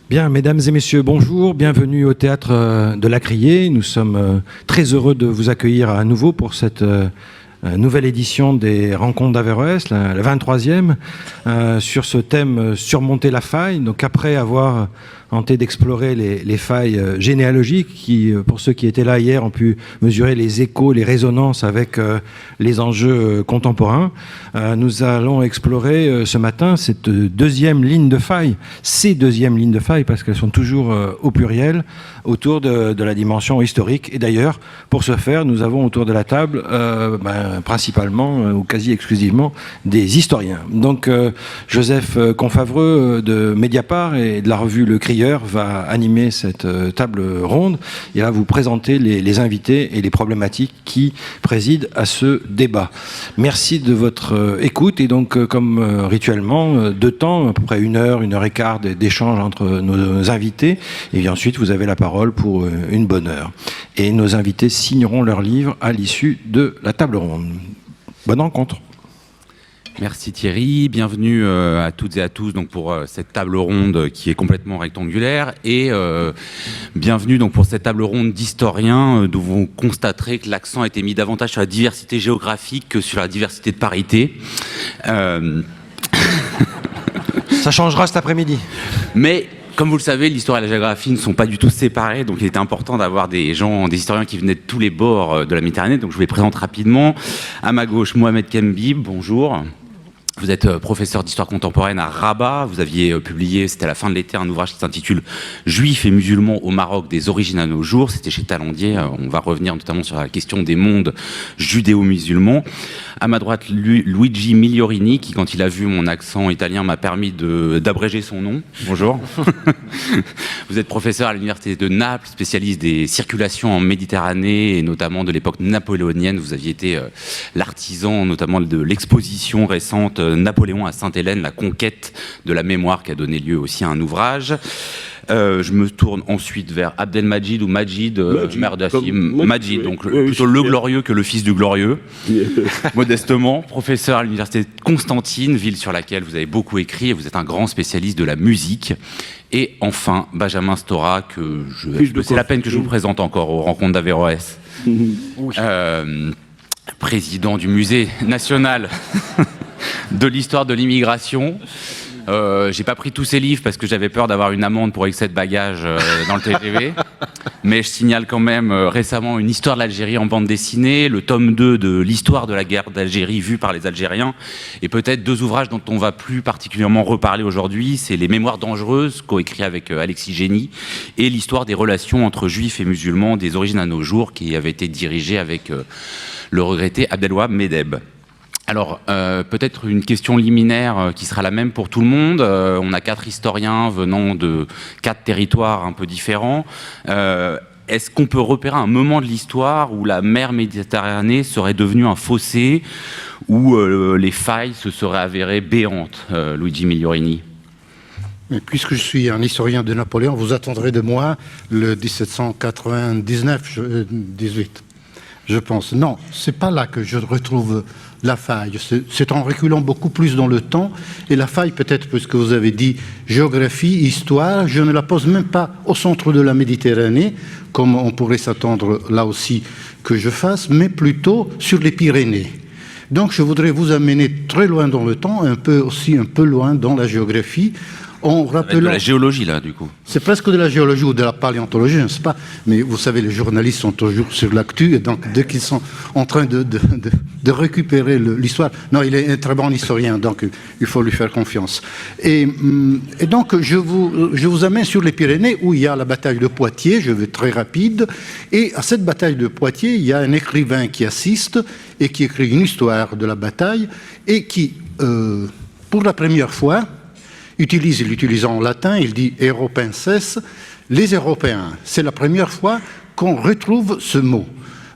Bien, mesdames et messieurs, bonjour, bienvenue au théâtre de la Criée. Nous sommes très heureux de vous accueillir à nouveau pour cette nouvelle édition des Rencontres d'Averroès, la 23e, sur ce thème surmonter la faille. Donc après avoir tenté d'explorer les failles généalogiques qui, pour ceux qui étaient là hier, ont pu mesurer les échos, les résonances avec les enjeux contemporains, nous allons explorer ce matin cette deuxième ligne de faille, ces deuxièmes lignes de faille, parce qu'elles sont toujours au pluriel, autour de la dimension historique. Et d'ailleurs, pour ce faire, nous avons autour de la table, principalement ou quasi exclusivement, des historiens. Donc Joseph Confavreux de Mediapart et de la revue Le Crieur va animer cette table ronde et va vous présenter les invités et les problématiques qui président à ce débat. Merci de votre écoute et donc comme rituellement, 2 temps, à peu près 1 heure, 1 heure et quart d'échange entre nos invités et puis ensuite vous avez la parole pour une bonne heure. Et nos invités signeront leur livre à l'issue de la table ronde. Bonne rencontre. Merci Thierry, bienvenue à toutes et à tous donc pour cette table ronde qui est complètement rectangulaire et bienvenue donc pour cette table ronde d'historiens d'où vous constaterez que l'accent a été mis davantage sur la diversité géographique que sur la diversité de parité. Ça changera cet après-midi. Mais comme vous le savez, l'histoire et la géographie ne sont pas du tout séparées, donc il était important d'avoir des historiens qui venaient de tous les bords de la Méditerranée. Donc je vous les présente rapidement. À ma gauche, Mohamed Kembib, bonjour. Vous êtes professeur d'histoire contemporaine à Rabat. Vous aviez publié, c'était à la fin de l'été, un ouvrage qui s'intitule « Juifs et musulmans au Maroc, des origines à nos jours ». C'était chez Talandier. On va revenir notamment sur la question des mondes judéo-musulmans. À ma droite, Luigi Migliorini, qui, quand il a vu mon accent italien, m'a permis d'abréger son nom. Bonjour. Vous êtes professeur à l'université de Naples, spécialiste des circulations en Méditerranée, et notamment de l'époque napoléonienne. Vous aviez été l'artisan, notamment de l'exposition récente Napoléon à Sainte-Hélène, la conquête de la mémoire, qui a donné lieu aussi à un ouvrage. Je me tourne ensuite vers Abdelmajid ou Majid, Majid, donc plutôt le glorieux que le fils du glorieux, modestement, professeur à l'université de Constantine, ville sur laquelle vous avez beaucoup écrit et vous êtes un grand spécialiste de la musique. Et enfin, Benjamin Stora, c'est la peine que je vous présente encore aux Rencontres d'Averroès, président du musée national de l'histoire de l'immigration. J'ai pas pris tous ces livres parce que j'avais peur d'avoir une amende pour excès de bagages dans le TGV. Mais je signale quand même récemment une histoire de l'Algérie en bande dessinée, le tome 2 de l'histoire de la guerre d'Algérie vue par les Algériens, et peut-être 2 ouvrages dont on va plus particulièrement reparler aujourd'hui. C'est Les Mémoires dangereuses, coécrit avec Alexis Génie, et l'histoire des relations entre juifs et musulmans des origines à nos jours, qui avait été dirigée avec le regretté Abdelwahab Medeb. Alors, peut-être une question liminaire qui sera la même pour tout le monde. On a 4 historiens venant de 4 territoires un peu différents. Est-ce qu'on peut repérer un moment de l'histoire où la mer Méditerranée serait devenue un fossé, où les failles se seraient avérées béantes, Luigi Migliorini? Mais puisque je suis un historien de Napoléon, vous attendrez de moi le 1798, je pense. Non, c'est pas là que je retrouve la faille. C'est en reculant beaucoup plus dans le temps. Et la faille, peut-être, puisque vous avez dit géographie, histoire, je ne la pose même pas au centre de la Méditerranée, comme on pourrait s'attendre là aussi que je fasse, mais plutôt sur les Pyrénées. Donc je voudrais vous amener très loin dans le temps, un peu loin dans la géographie, en rappelant... de la géologie, là, du coup. C'est presque de la géologie ou de la paléontologie, je ne sais pas. Mais vous savez, les journalistes sont toujours sur l'actu, et donc dès qu'ils sont en train de récupérer l'histoire... Non, il est un très bon historien, donc il faut lui faire confiance. Et donc, je vous amène sur les Pyrénées, où il y a la bataille de Poitiers, je vais très rapide. Et à cette bataille de Poitiers, il y a un écrivain qui assiste et qui écrit une histoire de la bataille, et qui, pour la première fois... il l'utilise en latin, il dit « Europenses », les Européens. C'est la première fois qu'on retrouve ce mot.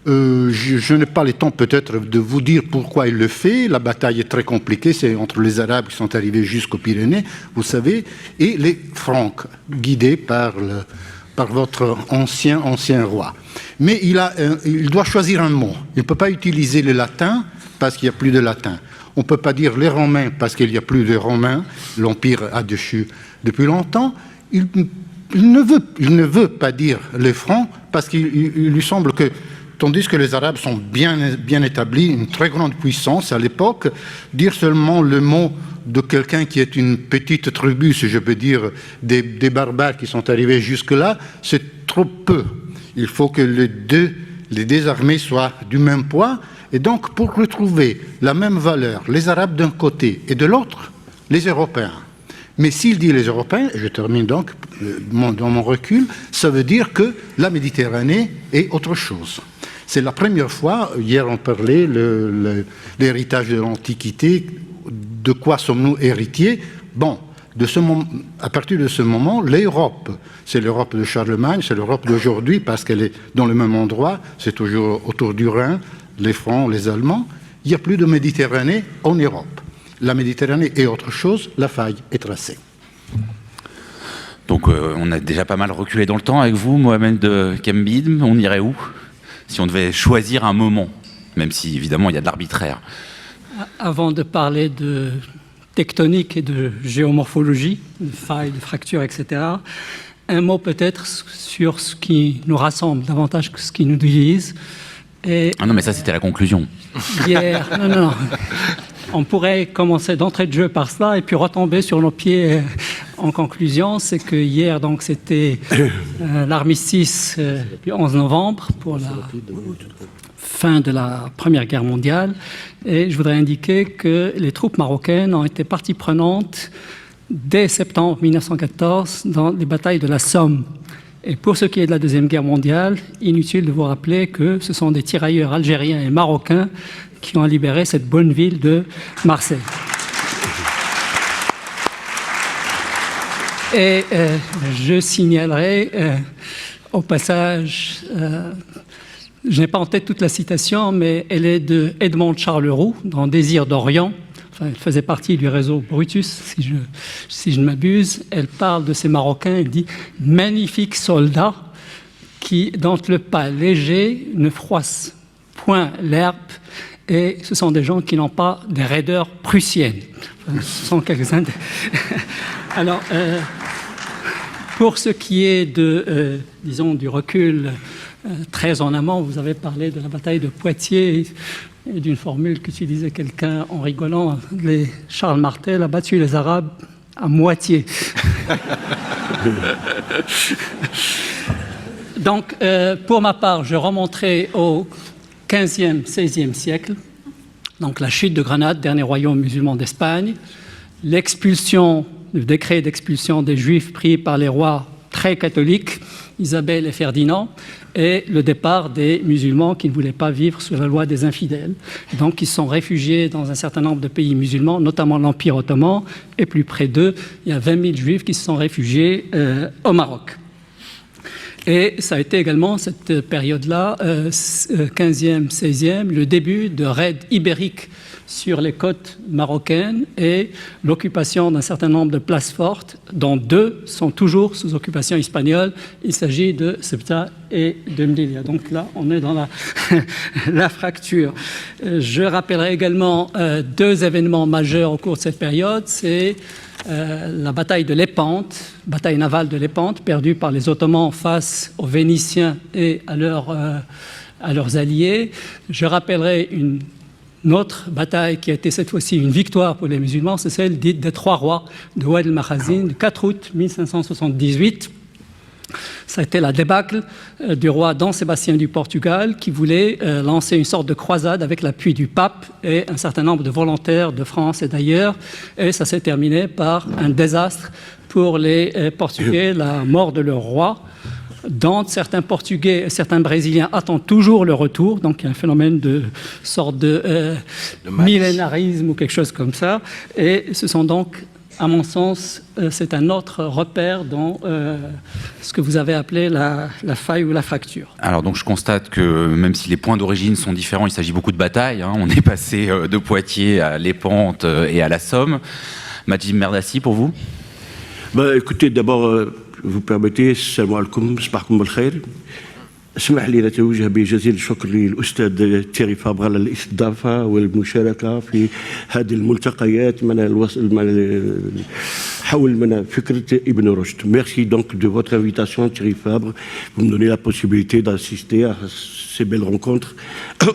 Je n'ai pas le temps peut-être de vous dire pourquoi il le fait. La bataille est très compliquée, c'est entre les Arabes qui sont arrivés jusqu'aux Pyrénées, vous savez, et les Francs, guidés par votre ancien roi. Mais il doit choisir un mot. Il ne peut pas utiliser le latin parce qu'il n'y a plus de latin. On ne peut pas dire les Romains parce qu'il n'y a plus de Romains. L'Empire a déchu depuis longtemps. Il il ne veut pas dire les Francs parce qu'il lui semble que, tandis que les Arabes sont bien établis, une très grande puissance à l'époque, dire seulement le mot de quelqu'un qui est une petite tribu, si je peux dire, des barbares qui sont arrivés jusque-là, c'est trop peu. Il faut que les deux armées soient du même poids. Et donc, pour retrouver la même valeur, les Arabes d'un côté et de l'autre, les Européens. Mais s'il dit les Européens, et je termine donc dans mon recul, ça veut dire que la Méditerranée est autre chose. C'est la première fois, hier on parlait, l'héritage de l'Antiquité, de quoi sommes-nous héritiers? Bon, à partir de ce moment, l'Europe, c'est l'Europe de Charlemagne, c'est l'Europe d'aujourd'hui parce qu'elle est dans le même endroit, c'est toujours autour du Rhin, les Francs, les Allemands. Il n'y a plus de Méditerranée en Europe. La Méditerranée est autre chose, la faille est tracée. Donc on a déjà pas mal reculé dans le temps avec vous, Mohamed Kembid. On irait où si on devait choisir un moment, même si évidemment il y a de l'arbitraire? Avant de parler de tectonique et de géomorphologie, de failles, de fractures, etc., un mot peut-être sur ce qui nous rassemble davantage que ce qui nous divise. Ah non, mais ça c'était la conclusion. Hier, non. On pourrait commencer d'entrée de jeu par cela et puis retomber sur nos pieds en conclusion. C'est que hier, donc, c'était l'armistice du 11 novembre pour la fin de la Première Guerre mondiale. Et je voudrais indiquer que les troupes marocaines ont été partie prenante dès septembre 1914 dans les batailles de la Somme. Et pour ce qui est de la Deuxième Guerre mondiale, inutile de vous rappeler que ce sont des tirailleurs algériens et marocains qui ont libéré cette bonne ville de Marseille. Et je signalerai au passage, je n'ai pas en tête toute la citation, mais elle est de Edmond Charleroux dans Désir d'Orient. Enfin, elle faisait partie du réseau Brutus, si je ne m'abuse. Elle parle de ces Marocains, elle dit « magnifiques soldats qui, dont le pas léger, ne froisse point l'herbe ». Et ce sont des gens qui n'ont pas des raideurs prussiennes. Enfin, ce sont quelques-uns. Alors, pour ce qui est disons, du recul très en amont, vous avez parlé de la bataille de Poitiers et d'une formule qu'utilisait quelqu'un en rigolant. Charles Martel a battu les Arabes à moitié. Donc, pour ma part, je remonterai au 15e, 16e siècle, donc la chute de Grenade, dernier royaume musulman d'Espagne, l'expulsion, le décret d'expulsion des Juifs pris par les rois très catholiques, Isabelle et Ferdinand, et le départ des musulmans qui ne voulaient pas vivre sous la loi des infidèles. Donc ils sont réfugiés dans un certain nombre de pays musulmans, notamment l'Empire ottoman, et plus près d'eux, il y a 20 000 Juifs qui se sont réfugiés au Maroc. Et ça a été également, cette période-là, 15e, 16e, le début de raids ibériques sur les côtes marocaines et l'occupation d'un certain nombre de places fortes, dont 2 sont toujours sous occupation espagnole. Il s'agit de Ceuta et de Melilla. Donc là, on est dans la fracture. Je rappellerai également 2 événements majeurs au cours de cette période. C'est la bataille de Lépante, bataille navale de Lépante, perdue par les Ottomans face aux Vénitiens et à leurs alliés. Je rappellerai une autre bataille qui a été cette fois-ci une victoire pour les musulmans, c'est celle dite des 3 rois de Oued el-Makhazin, le 4 août 1578. Ça a été la débâcle du roi Dom Sébastien du Portugal qui voulait lancer une sorte de croisade avec l'appui du pape et un certain nombre de volontaires de France et d'ailleurs. Et ça s'est terminé par un désastre pour les Portugais, la mort de leur roi, dont certains Portugais et certains Brésiliens attendent toujours le retour. Donc il y a un phénomène de sorte de millénarisme ou quelque chose comme ça. Et ce sont donc, à mon sens, c'est un autre repère dans ce que vous avez appelé la faille ou la fracture. Alors donc je constate que même si les points d'origine sont différents, il s'agit beaucoup de batailles. On est passé de Poitiers à Lépante et à la Somme. Majid Merdassi, pour vous? Écoutez, d'abord, vous permettez, السلام عليكم صباحكم بالخير. اسمح لي نتوجه بجزيل الشكر للأستاذ تيري فابغ على الاستضافة والمشاركة في هذه الملتقيات من Merci donc de votre invitation, Thierry Fabre. Vous me donnez la possibilité d'assister à ces belles rencontres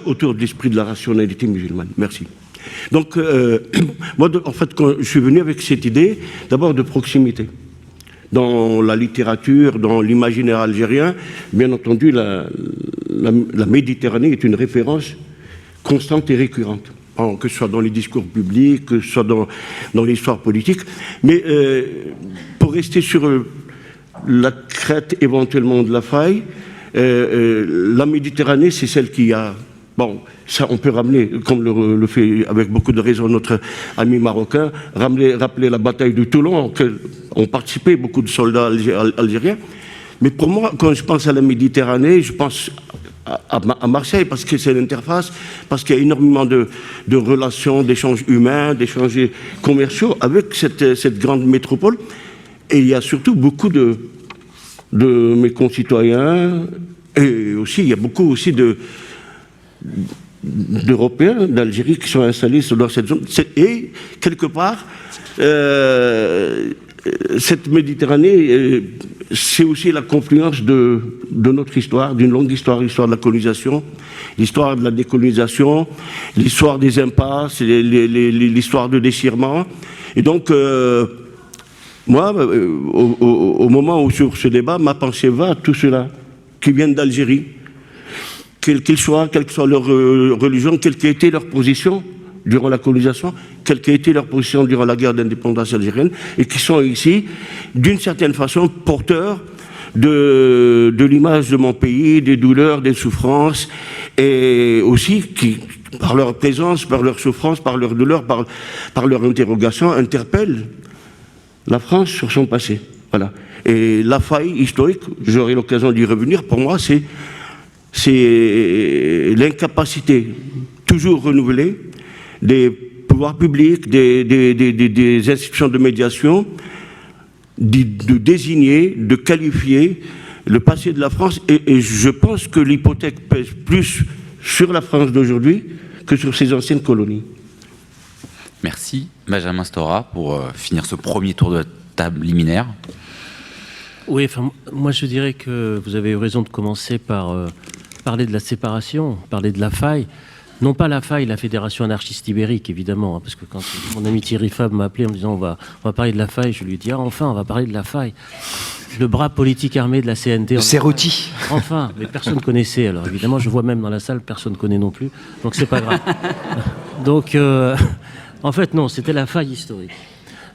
autour de l'esprit de la rationalité musulmane. Merci. Donc, moi, en fait, quand je suis venu avec cette idée, d'abord de proximité. Dans la littérature, dans l'imaginaire algérien, bien entendu, la Méditerranée est une référence constante et récurrente. Que ce soit dans les discours publics, que ce soit dans l'histoire politique. Mais pour rester sur la crête éventuellement de la faille, la Méditerranée, c'est celle qui a... Bon, ça on peut ramener, comme le fait avec beaucoup de raison notre ami marocain, rappeler la bataille de Toulon, auquel ont participé beaucoup de soldats algériens. Mais pour moi, quand je pense à la Méditerranée, je pense à Marseille, parce que c'est l'interface, parce qu'il y a énormément de relations, d'échanges humains, d'échanges commerciaux avec cette grande métropole. Et il y a surtout beaucoup de mes concitoyens, et aussi, il y a beaucoup aussi d'Européens d'Algérie qui sont installés dans cette zone. Et, quelque part, cette Méditerranée, c'est aussi la confluence de notre histoire, d'une longue histoire, l'histoire de la colonisation, l'histoire de la décolonisation, l'histoire des impasses, l'histoire de déchirement. Et donc, moi, au moment où sur ce débat, ma pensée va à tous ceux-là qui viennent d'Algérie, quelle que soit leur religion, quelle qu'ait été leur position durant la colonisation, quelle qu'ait été leur position durant la guerre d'indépendance algérienne, et qui sont ici, d'une certaine façon, porteurs de l'image de mon pays, des douleurs, des souffrances, et aussi qui, par leur présence, par leur souffrance, par leur douleur, par leur interrogation, interpellent la France sur son passé. Voilà. Et la faille historique, j'aurai l'occasion d'y revenir, pour moi, c'est l'incapacité toujours renouvelée des pouvoirs publics, des institutions de médiation, de désigner, de qualifier le passé de la France. Et je pense que l'hypothèque pèse plus sur la France d'aujourd'hui que sur ses anciennes colonies. Merci. Benjamin Stora, pour finir ce premier tour de table liminaire. Oui, enfin, moi je dirais que vous avez eu raison de commencer par parler de la séparation, parler de la faille. Non pas la faille, la Fédération anarchiste ibérique, évidemment, hein, parce que quand mon ami Thierry Fabre m'a appelé en me disant on va parler de la faille, je lui ai dit enfin on va parler de la faille. Le bras politique armé de la CNT. Serruti. Enfin, mais personne ne connaissait. Alors évidemment, je vois même dans la salle, personne ne connaît non plus, donc c'est pas grave. Donc, en fait, non, c'était la faille historique.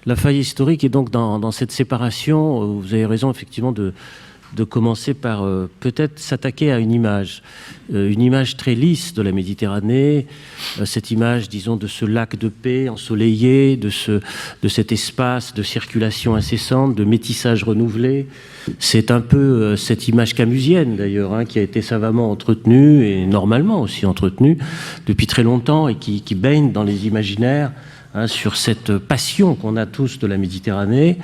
La faille historique, et donc dans cette séparation, vous avez raison effectivement de commencer par peut-être s'attaquer à une image très lisse de la Méditerranée, cette image, disons, de ce lac de paix ensoleillé, de cet espace de circulation incessante, de métissage renouvelé. C'est un peu cette image camusienne, d'ailleurs, hein, qui a été savamment entretenue, et normalement aussi entretenue, depuis très longtemps, et qui baigne dans les imaginaires, hein, sur cette passion qu'on a tous de la Méditerranée,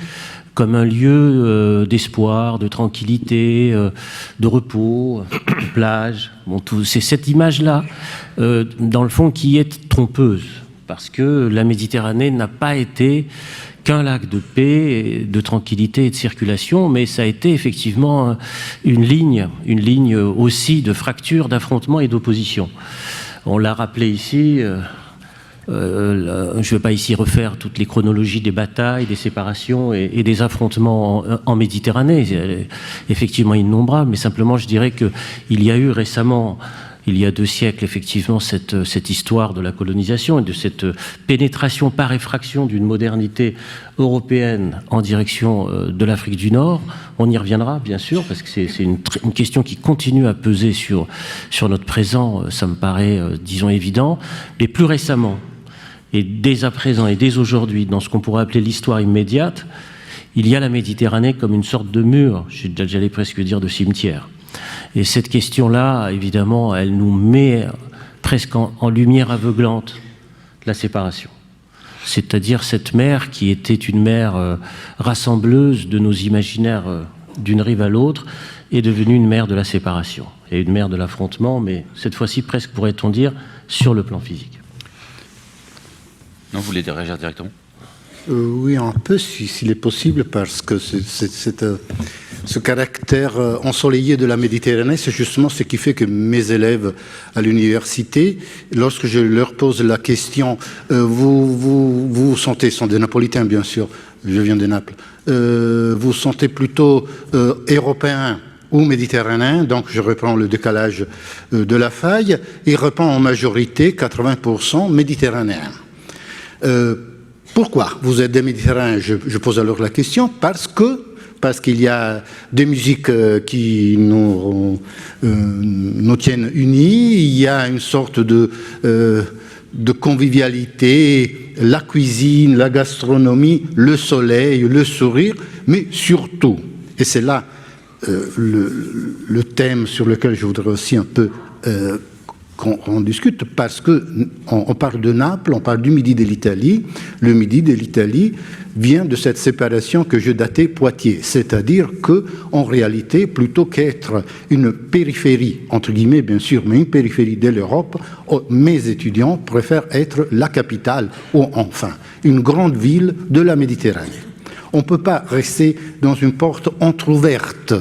comme un lieu d'espoir, de tranquillité, de repos, de plage. Bon, c'est cette image-là, dans le fond, qui est trompeuse, parce que la Méditerranée n'a pas été qu'un lac de paix, de tranquillité et de circulation, mais ça a été effectivement une ligne aussi de fracture, d'affrontement et d'opposition. On l'a rappelé ici. Je ne vais pas ici refaire toutes les chronologies des batailles, des séparations et des affrontements en Méditerranée, effectivement innombrables, mais simplement je dirais qu'il y a eu récemment, il y a 2 siècles, effectivement, cette histoire de la colonisation et de cette pénétration par effraction d'une modernité européenne en direction de l'Afrique du Nord. On y reviendra, bien sûr, parce que c'est une question qui continue à peser sur notre présent, ça me paraît, disons, évident. Mais plus récemment, et dès à présent et dès aujourd'hui, dans ce qu'on pourrait appeler l'histoire immédiate, il y a la Méditerranée comme une sorte de mur, j'allais presque dire de cimetière. Et cette question-là, évidemment, elle nous met presque en lumière aveuglante la séparation. C'est-à-dire cette mer qui était une mer rassembleuse de nos imaginaires d'une rive à l'autre est devenue une mer de la séparation et une mer de l'affrontement, mais cette fois-ci presque, pourrait-on dire, sur le plan physique. Non, vous voulez réagir directement ? Oui, un peu, s'il est possible, parce que ce caractère ensoleillé de la Méditerranée, c'est justement ce qui fait que mes élèves à l'université, lorsque je leur pose la question, vous sentez, sont des Napolitains bien sûr, je viens de Naples, vous sentez plutôt européen ou méditerranéen, donc je reprends le décalage de la faille, il répond en majorité 80% méditerranéen. Pourquoi vous êtes des Méditerranéens? Je pose alors la question parce qu'il y a des musiques qui nous tiennent unis, il y a une sorte de convivialité, la cuisine, la gastronomie, le soleil, le sourire, mais surtout, et c'est là le thème sur lequel je voudrais aussi un peu qu'on discute, parce qu'on parle de Naples, on parle du midi de l'Italie. Le midi de l'Italie vient de cette séparation que je datais Poitiers, c'est-à-dire qu'en réalité, plutôt qu'être une périphérie, entre guillemets bien sûr, mais une périphérie de l'Europe, mes étudiants préfèrent être la capitale, ou enfin, une grande ville de la Méditerranée. On ne peut pas rester dans une porte entrouverte.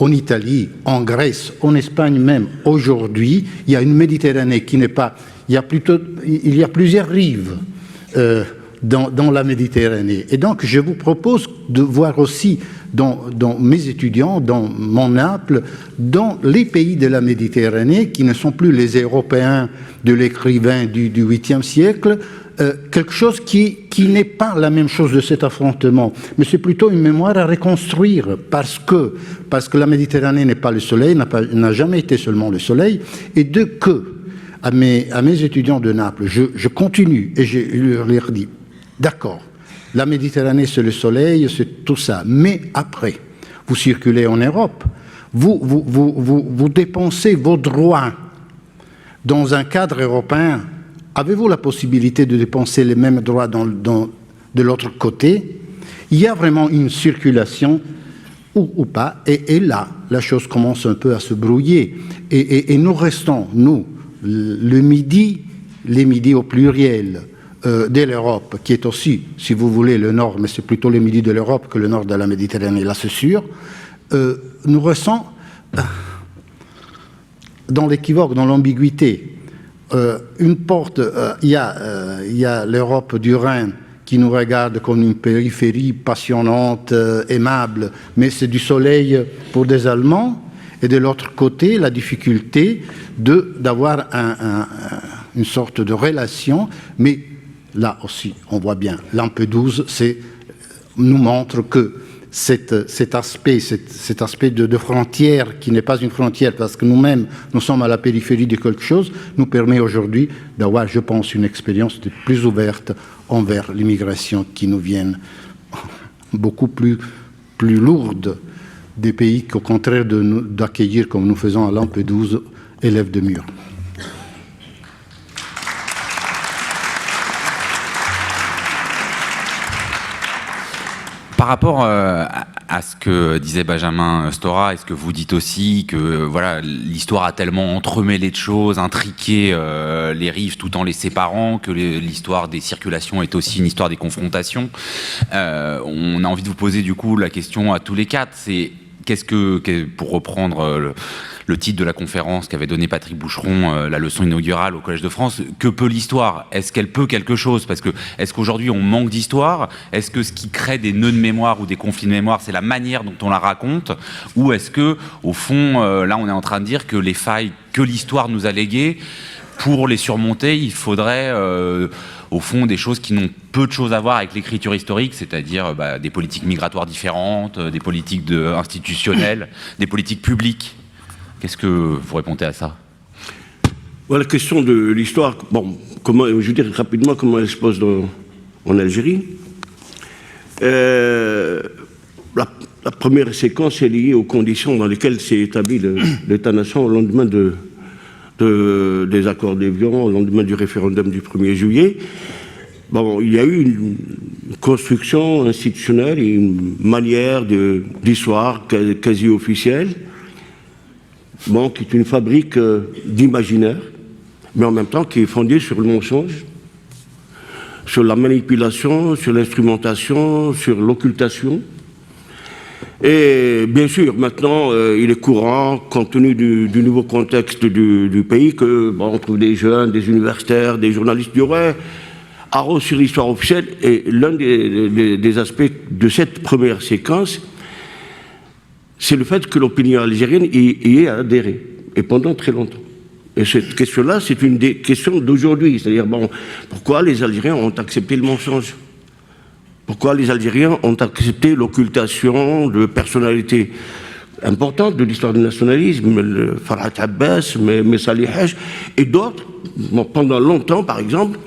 En Italie, en Grèce, en Espagne même, aujourd'hui, il y a une Méditerranée qui n'est pas... Il y a plusieurs rives dans la Méditerranée. Et donc, je vous propose de voir aussi dans mes étudiants, dans mon Naples, dans les pays de la Méditerranée, qui ne sont plus les Européens de l'écrivain du 8e siècle, quelque chose qui n'est pas la même chose de cet affrontement, mais c'est plutôt une mémoire à reconstruire, parce que la Méditerranée n'est pas le soleil, n'a jamais été seulement le soleil, et à mes étudiants de Naples, je continue, et je leur dis, d'accord, la Méditerranée c'est le soleil, c'est tout ça, mais après, vous circulez en Europe, vous dépensez vos droits dans un cadre européen. Avez-vous la possibilité de dépenser les mêmes droits de l'autre côté? Il y a vraiment une circulation ou pas, et là, la chose commence un peu à se brouiller. Et nous restons, nous, les midis au pluriel de l'Europe, qui est aussi, si vous voulez, le nord, mais c'est plutôt les midis de l'Europe que le nord de la Méditerranée, là c'est sûr, nous restons dans l'équivoque, dans l'ambiguïté. Une porte, il y a l'Europe du Rhin qui nous regarde comme une périphérie passionnante, aimable, mais c'est du soleil pour des Allemands. Et de l'autre côté, la difficulté d'avoir une sorte de relation. Mais là aussi, on voit bien, Lampedusa nous montre que cet aspect de frontière, qui n'est pas une frontière, parce que nous-mêmes, nous sommes à la périphérie de quelque chose, nous permet aujourd'hui d'avoir, je pense, une expérience plus ouverte envers l'immigration qui nous vient beaucoup plus lourde des pays qu'au contraire d'accueillir, comme nous faisons à Lampedusa, élèves de mur. Par rapport à ce que disait Benjamin Stora, et ce que vous dites aussi, que voilà, l'histoire a tellement entremêlé de choses, intriqué les rives tout en les séparant, que l'histoire des circulations est aussi une histoire des confrontations. On a envie de vous poser du coup la question à tous les quatre, c'est pour reprendre le titre de la conférence qu'avait donné Patrick Boucheron, la leçon inaugurale au Collège de France, que peut l'histoire? Est-ce qu'elle peut quelque chose? Parce que est-ce qu'aujourd'hui on manque d'histoire? Est-ce que ce qui crée des nœuds de mémoire ou des conflits de mémoire, c'est la manière dont on la raconte? Ou est-ce que, au fond, là on est en train de dire que les failles que l'histoire nous a léguées, pour les surmonter, il faudrait au fond des choses qui n'ont peu de choses à voir avec l'écriture historique, c'est-à-dire des politiques migratoires différentes, des politiques institutionnelles, des politiques publiques. Qu'est-ce que vous répondez à ça? Voilà, la question de l'histoire, bon, je veux dire rapidement comment elle se pose en Algérie. La première séquence est liée aux conditions dans lesquelles s'est établi l'État-nation au lendemain des accords d'Évian, au lendemain du référendum du 1er juillet. Bon, il y a eu une construction institutionnelle et une manière d'histoire quasi officielle, bon, qui est une fabrique d'imaginaire, mais en même temps qui est fondée sur le mensonge, sur la manipulation, sur l'instrumentation, sur l'occultation. Et bien sûr, maintenant, il est courant, compte tenu du nouveau contexte du pays, que on trouve des jeunes, des universitaires, des journalistes du Rouet arrosent sur l'histoire officielle. Et l'un des aspects de cette première séquence, c'est le fait que l'opinion algérienne y ait adhéré, et pendant très longtemps. Et cette question-là, c'est une des questions d'aujourd'hui. C'est-à-dire, bon, pourquoi les Algériens ont accepté le mensonge ? Pourquoi les Algériens ont accepté l'occultation de personnalités importantes de l'histoire du nationalisme, Farhat Abbas, Salih Haj, et d'autres, bon, pendant longtemps, par exemple,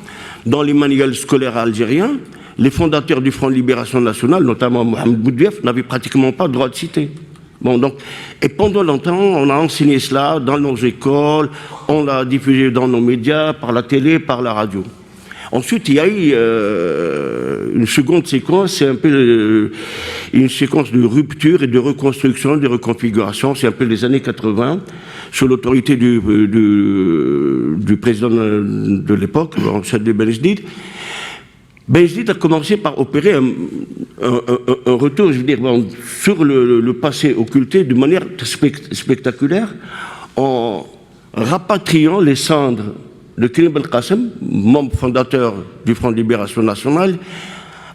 dans les manuels scolaires algériens, les fondateurs du Front de Libération Nationale, notamment Mohamed Boudiaf, n'avaient pratiquement pas le droit de citer. Bon, donc, et pendant longtemps, on a enseigné cela dans nos écoles, on l'a diffusé dans nos médias, par la télé, par la radio. Ensuite, il y a eu une seconde séquence, c'est un peu une séquence de rupture et de reconstruction, de reconfiguration, c'est un peu les années 80, sous l'autorité du président de l'époque, Chadli Benjedid. Benjedid a commencé par opérer un retour, je veux dire, sur le passé occulté de manière spectaculaire, en rapatriant les cendres de Karim Belkacem, membre fondateur du Front de Libération Nationale,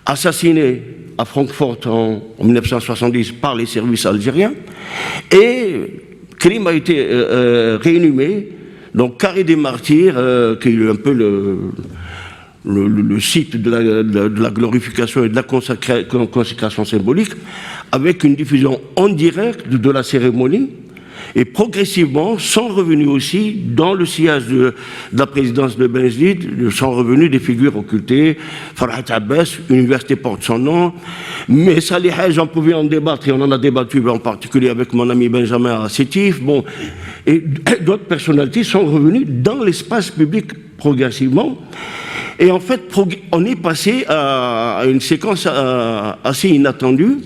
assassiné à Francfort en 1970 par les services algériens. Et Karim a été réinhumé, donc Carré des Martyrs, qui est un peu le site de la glorification et de la consécration symbolique, avec une diffusion en direct de la cérémonie. Et progressivement sont revenus aussi dans le sillage de la présidence de Benjedid, sont revenus des figures occultées. Farhat Abbas, université porte son nom. Mais Salih Haj, j'en pouvais en débattre, et on en a débattu en particulier avec mon ami Benjamin Sétif. Bon, et d'autres personnalités sont revenues dans l'espace public progressivement. Et en fait, on est passé à une séquence assez inattendue.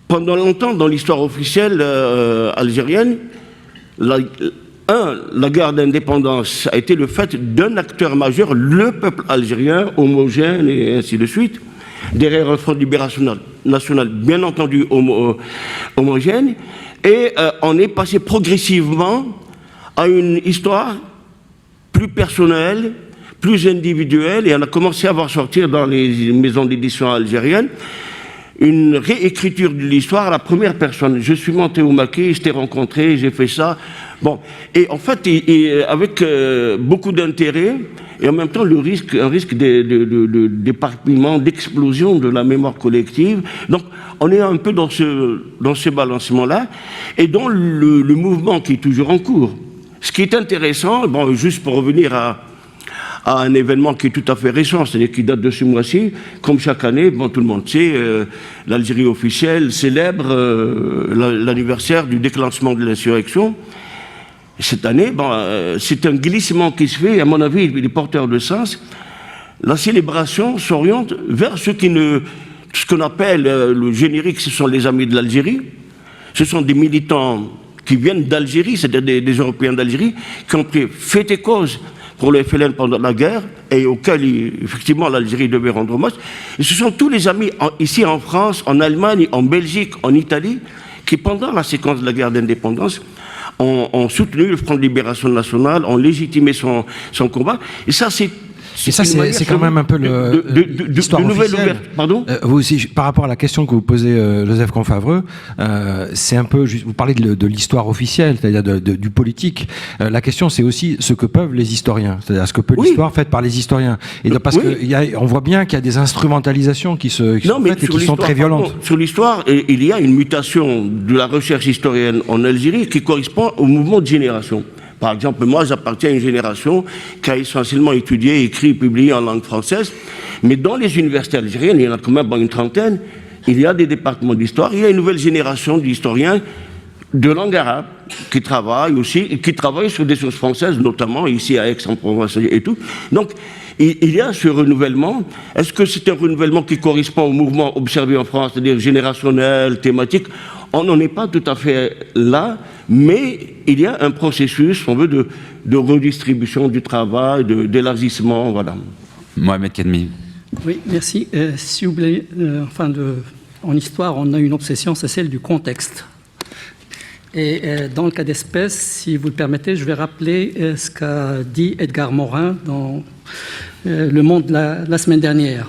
Pendant longtemps, dans l'histoire officielle algérienne, la guerre d'indépendance a été le fait d'un acteur majeur, le peuple algérien, homogène et ainsi de suite, derrière un Front de Libération Nationale, bien entendu homogène, et on est passé progressivement à une histoire plus personnelle, plus individuelle, et on a commencé à voir sortir dans les maisons d'édition algériennes une réécriture de l'histoire à la première personne. Je suis monté au Maquis, je t'ai rencontré, j'ai fait ça. Bon, et en fait, avec beaucoup d'intérêt, et en même temps un risque d'éparpillement, d'explosion de la mémoire collective. Donc, on est un peu dans ce balancement-là, et dans le mouvement qui est toujours en cours. Ce qui est intéressant, bon, juste pour revenir à un événement qui est tout à fait récent, c'est-à-dire qui date de ce mois-ci, comme chaque année, bon, tout le monde sait, l'Algérie officielle célèbre l'anniversaire du déclenchement de l'insurrection. Cette année, bon, c'est un glissement qui se fait, à mon avis, il est porteur de sens. La célébration s'oriente vers ce qu'on appelle le générique, ce sont les amis de l'Algérie. Ce sont des militants qui viennent d'Algérie, c'est-à-dire des Européens d'Algérie, qui ont pris fait et cause pour le FLN pendant la guerre, et auquel, effectivement, l'Algérie devait rendre hommage. Et ce sont tous les amis, ici en France, en Allemagne, en Belgique, en Italie, qui, pendant la séquence de la guerre d'indépendance, ont soutenu le Front de Libération Nationale, ont légitimé son combat. Et ça, c'est quand même un peu l'histoire officielle. Pardon vous aussi, par rapport à la question que vous posez, Joseph Confavreux, c'est un peu, vous parlez de l'histoire officielle, c'est-à-dire du politique. La question, c'est aussi ce que peuvent les historiens, c'est-à-dire ce que peut l'histoire faite par les historiens. Et donc, parce qu'on voit bien qu'il y a des instrumentalisations qui sont faites et qui sont très violentes. Sur l'histoire, il y a une mutation de la recherche historienne en Algérie qui correspond au mouvement de génération. Par exemple, moi, j'appartiens à une génération qui a essentiellement étudié, écrit, publié en langue française. Mais dans les universités algériennes, il y en a quand même une trentaine, il y a des départements d'histoire. Il y a une nouvelle génération d'historiens de langue arabe qui travaillent aussi, qui travaillent sur des sources françaises, notamment ici à Aix-en-Provence et tout. Donc, il y a ce renouvellement. Est-ce que c'est un renouvellement qui correspond au mouvement observé en France, c'est-à-dire générationnel, thématique? On n'en est pas tout à fait là, mais il y a un processus, on veut, de redistribution du travail, d'élargissement, voilà. Mohamed Kenbi. Oui, merci. Si vous voulez, en histoire, on a une obsession, c'est celle du contexte. Et dans le cas d'espèce, si vous le permettez, je vais rappeler ce qu'a dit Edgar Morin dans Le Monde la semaine dernière.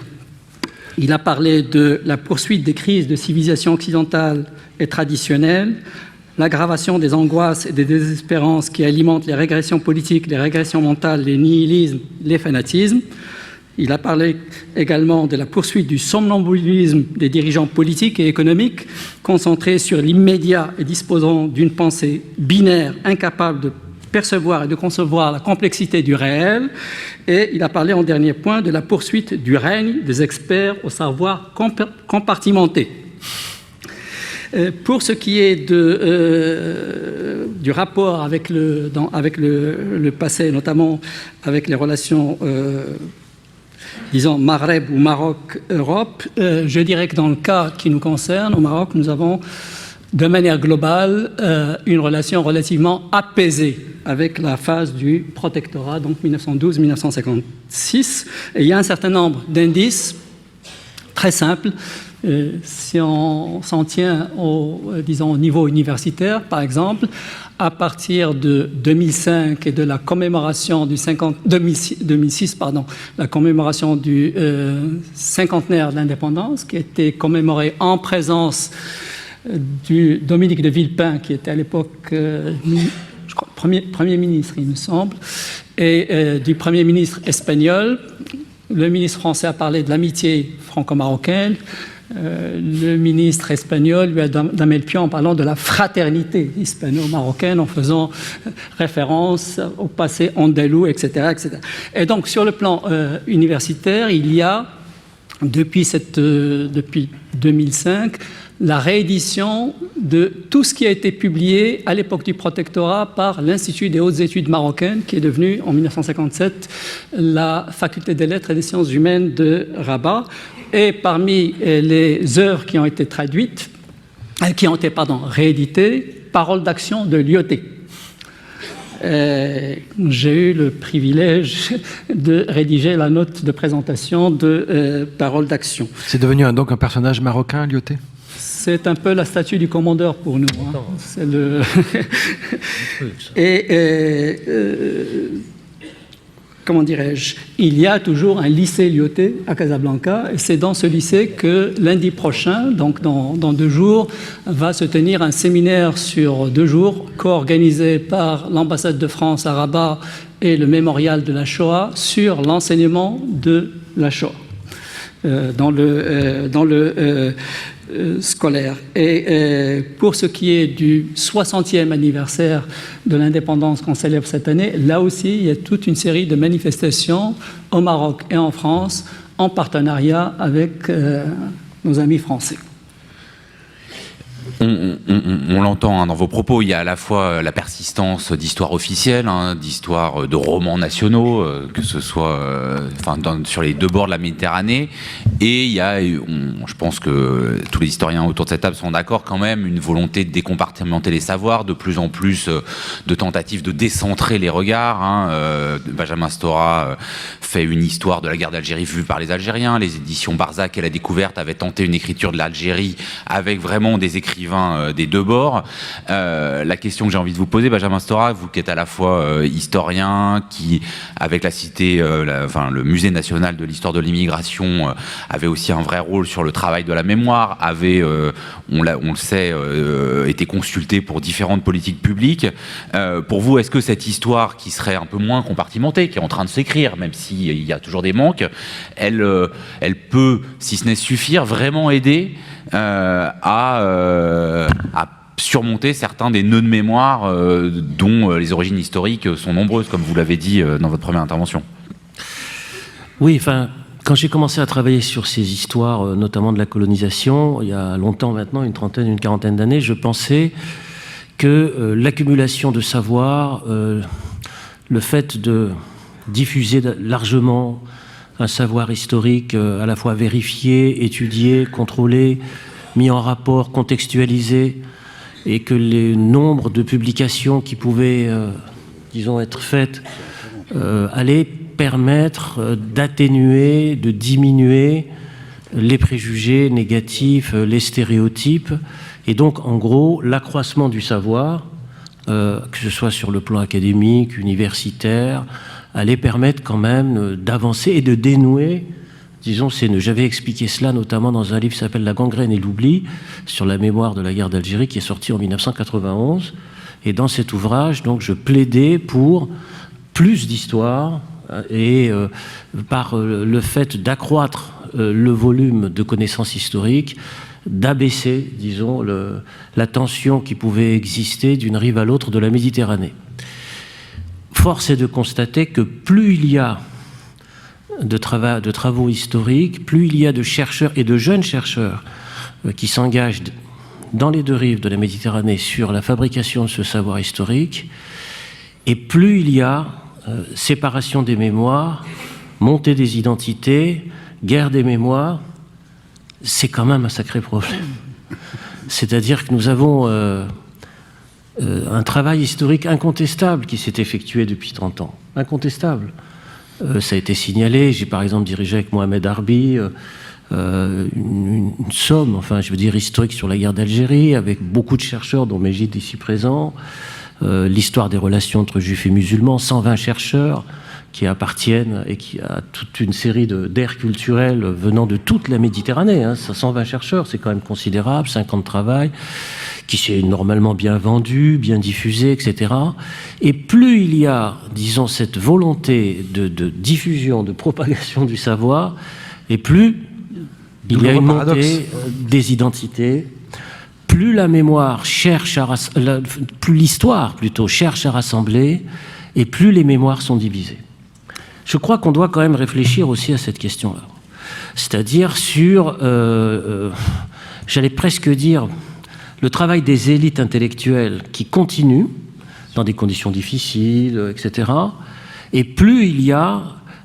Il a parlé de la poursuite des crises de civilisation occidentale et traditionnelle, l'aggravation des angoisses et des désespérances qui alimentent les régressions politiques, les régressions mentales, les nihilismes, les fanatismes. Il a parlé également de la poursuite du somnambulisme des dirigeants politiques et économiques, concentrés sur l'immédiat et disposant d'une pensée binaire, incapable de percevoir et de concevoir la complexité du réel. Et il a parlé en dernier point de la poursuite du règne des experts au savoir compartimenté. Pour ce qui est du rapport avec le passé, notamment avec les relations disons Maghreb ou Maroc-Europe, je dirais que dans le cas qui nous concerne, au Maroc, nous avons de manière globale une relation relativement apaisée avec la phase du protectorat, donc 1912-1956. Et il y a un certain nombre d'indices très simples. Si on s'en tient au niveau universitaire, par exemple, à partir de 2005 et de la commémoration du 2006, la commémoration du cinquantenaire de l'indépendance, qui a été commémorée en présence du Dominique de Villepin, qui était à l'époque, je crois, premier ministre, il me semble, et du Premier ministre espagnol. Le ministre français a parlé de l'amitié franco-marocaine. Le ministre espagnol lui a damé le pied en parlant de la fraternité hispano-marocaine, en faisant référence au passé andalou, etc., etc. Et donc, sur le plan universitaire, il y a, depuis 2005, la réédition de tout ce qui a été publié à l'époque du protectorat par l'Institut des hautes études marocaines, qui est devenu, en 1957, la faculté des lettres et des sciences humaines de Rabat. Et parmi les œuvres qui ont été traduites, qui ont été rééditées, Paroles d'action de Lyautey. J'ai eu le privilège de rédiger la note de présentation de Paroles d'action. C'est devenu donc un personnage marocain, Lyautey ? C'est un peu la statue du commandeur pour nous. Hein. C'est le... comment dirais-je, il y a toujours un lycée Lyautey à Casablanca, et c'est dans ce lycée que lundi prochain, donc dans 2 jours, va se tenir un séminaire sur 2 jours, co-organisé par l'ambassade de France à Rabat et le mémorial de la Shoah, sur l'enseignement de la Shoah dans le scolaire. Et pour ce qui est du 60e anniversaire de l'indépendance qu'on célèbre cette année, là aussi, il y a toute une série de manifestations au Maroc et en France en partenariat avec nos amis français. On l'entend dans vos propos, il y a à la fois la persistance d'histoires officielles, d'histoires de romans nationaux, que ce soit sur les 2 bords de la Méditerranée, et il y a, je pense que tous les historiens autour de cette table sont d'accord quand même, une volonté de décompartimenter les savoirs, de plus en plus de tentatives de décentrer les regards. Benjamin Stora fait une histoire de la guerre d'Algérie vue par les Algériens, les éditions Barzac et La Découverte avaient tenté une écriture de l'Algérie avec vraiment des écrivains des 2 bords. La question que j'ai envie de vous poser, Benjamin Stora, vous qui êtes à la fois historien, qui, avec la cité, le musée national de l'histoire de l'immigration, avait aussi un vrai rôle sur le travail de la mémoire, avait, on le sait, été consulté pour différentes politiques publiques. Pour vous, est-ce que cette histoire qui serait un peu moins compartimentée, qui est en train de s'écrire, même s'il y a toujours des manques, elle peut, si ce n'est suffire, vraiment aider à surmonter certains des nœuds de mémoire dont les origines historiques sont nombreuses, comme vous l'avez dit dans votre première intervention. Oui, quand j'ai commencé à travailler sur ces histoires, notamment de la colonisation, il y a longtemps maintenant, une quarantaine d'années, je pensais que l'accumulation de savoir, le fait de diffuser largement un savoir historique à la fois vérifié, étudié, contrôlé, mis en rapport, contextualisé, et que les nombres de publications qui pouvaient, être faites, allaient permettre d'atténuer, de diminuer les préjugés négatifs, les stéréotypes, et donc en gros l'accroissement du savoir, que ce soit sur le plan académique, universitaire, allait permettre quand même d'avancer et de dénouer, disons, j'avais expliqué cela notamment dans un livre qui s'appelle La gangrène et l'oubli, sur la mémoire de la guerre d'Algérie, qui est sorti en 1991, et dans cet ouvrage, donc, je plaidais pour plus d'histoire, et par le fait d'accroître le volume de connaissances historiques, d'abaisser, disons, la tension qui pouvait exister d'une rive à l'autre de la Méditerranée. Force est de constater que plus il y a de travaux historiques, plus il y a de chercheurs et de jeunes chercheurs qui s'engagent dans les deux rives de la Méditerranée sur la fabrication de ce savoir historique, et plus il y a séparation des mémoires, montée des identités, guerre des mémoires, c'est quand même un sacré problème. C'est-à-dire que nous avons un travail historique incontestable qui s'est effectué depuis 30 ans. Incontestable. Ça a été signalé. J'ai par exemple dirigé avec Mohamed Harbi une somme, enfin je veux dire historique sur la guerre d'Algérie, avec beaucoup de chercheurs, dont Mégide ici présent, l'histoire des relations entre juifs et musulmans, 120 chercheurs qui appartiennent et qui a toute une série d'aires culturelles venant de toute la Méditerranée. 120 chercheurs, c'est quand même considérable, 5 ans de travail, qui s'est normalement bien vendu, bien diffusé, etc. Et plus il y a, disons, cette volonté de diffusion, de propagation du savoir, et plus il y a une montée des identités, plus la mémoire cherche à plus l'histoire plutôt cherche à rassembler, et plus les mémoires sont divisées. Je crois qu'on doit quand même réfléchir aussi à cette question-là. C'est-à-dire sur, j'allais presque dire, le travail des élites intellectuelles qui continue dans des conditions difficiles, etc. Et plus il y a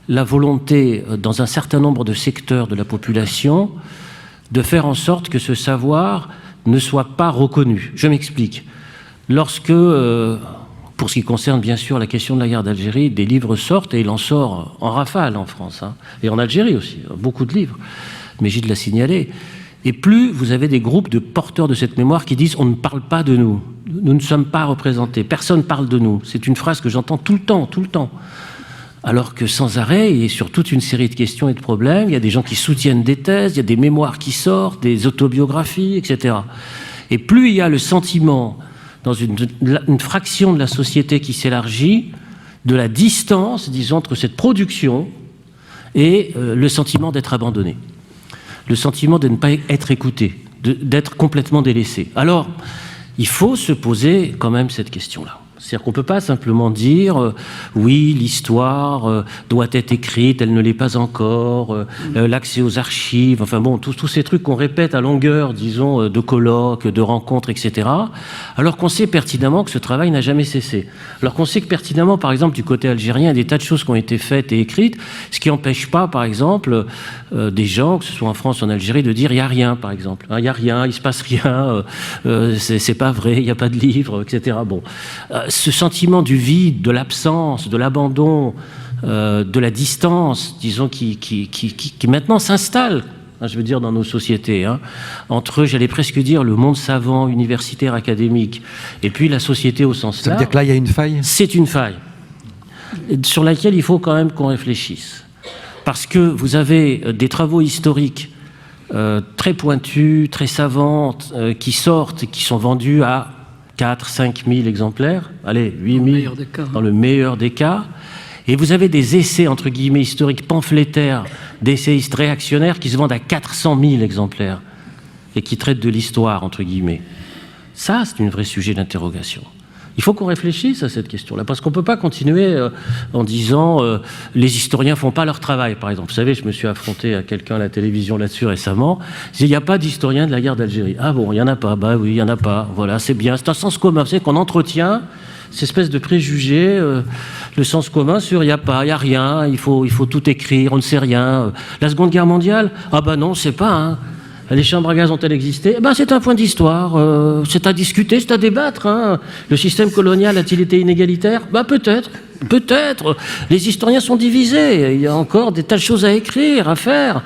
la volonté, dans un certain nombre de secteurs de la population, de faire en sorte que ce savoir ne soit pas reconnu. Je m'explique. Lorsque... pour ce qui concerne bien sûr la question de la guerre d'Algérie, des livres sortent, et il en sort en rafale en France, et en Algérie aussi, beaucoup de livres. Mégide l'a signalé. Et plus vous avez des groupes de porteurs de cette mémoire qui disent « on ne parle pas de nous, nous ne sommes pas représentés, personne ne parle de nous ». C'est une phrase que j'entends tout le temps. Alors que sans arrêt, et sur toute une série de questions et de problèmes, il y a des gens qui soutiennent des thèses, il y a des mémoires qui sortent, des autobiographies, etc. Et plus il y a le sentiment, dans une fraction de la société qui s'élargit, de la distance, disons, entre cette production et le sentiment d'être abandonné, le sentiment de ne pas être écouté, d'être complètement délaissé. Alors, il faut se poser quand même cette question-là. C'est-à-dire qu'on ne peut pas simplement dire oui, l'histoire doit être écrite, elle ne l'est pas encore, l'accès aux archives, enfin bon, tous ces trucs qu'on répète à longueur, disons, de colloques, de rencontres, etc., alors qu'on sait pertinemment que ce travail n'a jamais cessé. Alors qu'on sait que pertinemment, par exemple, du côté algérien, il y a des tas de choses qui ont été faites et écrites, ce qui n'empêche pas, par exemple, des gens, que ce soit en France ou en Algérie, de dire il n'y a rien, par exemple. Il n'y a rien, il ne se passe rien, c'est pas vrai, il n'y a pas de livre, etc. Bon. Ce sentiment du vide, de l'absence, de l'abandon, de la distance, disons, qui maintenant s'installe, je veux dire, dans nos sociétés, entre, j'allais presque dire, le monde savant, universitaire, académique, et puis la société au sens large. Ça veut dire que là, il y a une faille ? C'est une faille, sur laquelle il faut quand même qu'on réfléchisse. Parce que vous avez des travaux historiques très pointus, très savants, qui sortent, qui sont vendus à 4 5 000 exemplaires, allez, 8 000 dans le meilleur des cas, et vous avez des essais, entre guillemets, historiques pamphlétaires, d'essayistes réactionnaires qui se vendent à 400 000 exemplaires, et qui traitent de l'histoire, entre guillemets. Ça, c'est un vrai sujet d'interrogation. Il faut qu'on réfléchisse à cette question-là, parce qu'on ne peut pas continuer en disant les historiens ne font pas leur travail, par exemple. Vous savez, je me suis affronté à quelqu'un à la télévision là-dessus récemment. Il n'y a pas d'historien de la guerre d'Algérie. Ah bon, il n'y en a pas. Bah oui, il n'y en a pas. Voilà, c'est bien. C'est un sens commun. Vous savez qu'on entretient cette espèce de préjugé, le sens commun sur il n'y a pas, il n'y a rien, il faut tout écrire, on ne sait rien. La Seconde Guerre mondiale, ah bah non, on ne sait pas. Les chambres à gaz ont-elles existé? C'est un point d'histoire, c'est à discuter, c'est à débattre. Hein. Le système colonial a-t-il été inégalitaire? Peut-être, peut-être. Les historiens sont divisés, il y a encore des tas de choses à écrire, à faire.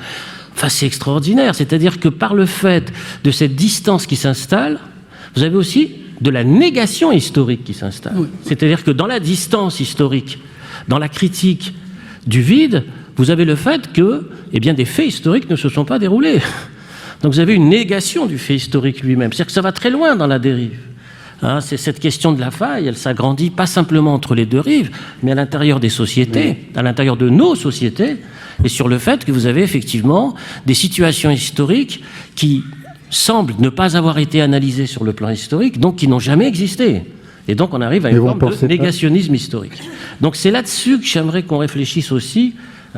Enfin, c'est extraordinaire, c'est-à-dire que par le fait de cette distance qui s'installe, vous avez aussi de la négation historique qui s'installe. Oui. C'est-à-dire que dans la distance historique, dans la critique du vide, vous avez le fait que des faits historiques ne se sont pas déroulés. Donc vous avez une négation du fait historique lui-même. C'est-à-dire que ça va très loin dans la dérive. Hein, c'est cette question de la faille, elle s'agrandit pas simplement entre les deux rives, mais à l'intérieur des sociétés, à l'intérieur de nos sociétés, et sur le fait que vous avez effectivement des situations historiques qui semblent ne pas avoir été analysées sur le plan historique, donc qui n'ont jamais existé. Et donc on arrive à une forme de négationnisme historique. Donc c'est là-dessus que j'aimerais qu'on réfléchisse aussi,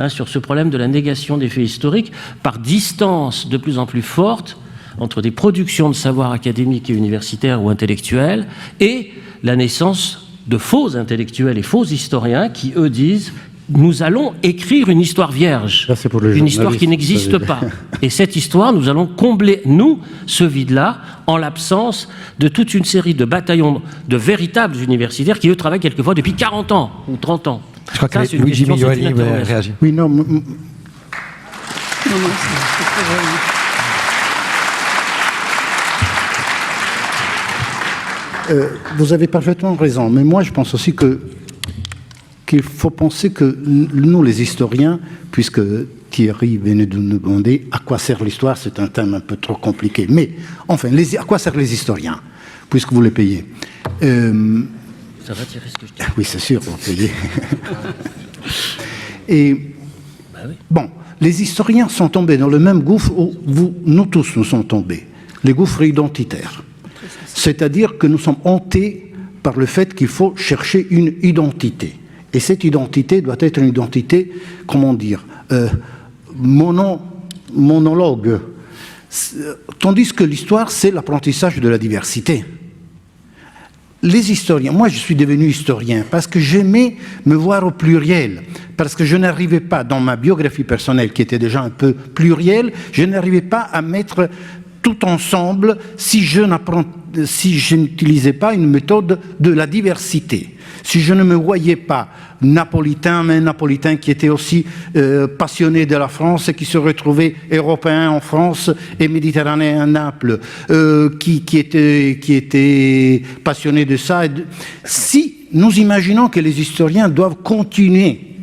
sur ce problème de la négation des faits historiques, par distance de plus en plus forte entre des productions de savoir académiques et universitaires ou intellectuels et la naissance de faux intellectuels et faux historiens qui, eux, disent « nous allons écrire une histoire vierge, une histoire qui n'existe pas. Et cette histoire, nous allons combler, nous, ce vide-là, en l'absence de toute une série de bataillons de véritables universitaires qui, eux, travaillent quelquefois depuis 40 ans ou 30 ans. » Je crois que Luigi Miglioli va réagir. Oui, non, vous avez parfaitement raison, mais moi je pense aussi qu'il faut penser que nous, les historiens, puisque Thierry venait de nous demander à quoi sert l'histoire, c'est un thème un peu trop compliqué, mais enfin, à quoi servent les historiens, puisque vous les payez Ça va tirer ce que je dis. Oui, c'est sûr, vous payez. Et oui. Bon, les historiens sont tombés dans le même gouffre où nous tous nous sommes tombés, les gouffres identitaires. C'est-à-dire que nous sommes hantés par le fait qu'il faut chercher une identité. Et cette identité doit être une identité, comment dire, monologue. Tandis que l'histoire, c'est l'apprentissage de la diversité. Les historiens, moi je suis devenu historien parce que j'aimais me voir au pluriel, parce que je n'arrivais pas, dans ma biographie personnelle qui était déjà un peu plurielle, je n'arrivais pas à mettre tout ensemble si je n'utilisais pas une méthode de la diversité. Si je ne me voyais pas napolitain, mais un napolitain qui était aussi passionné de la France et qui se retrouvait européen en France et méditerranéen à Naples, qui était passionné de ça. Si nous imaginons que les historiens doivent continuer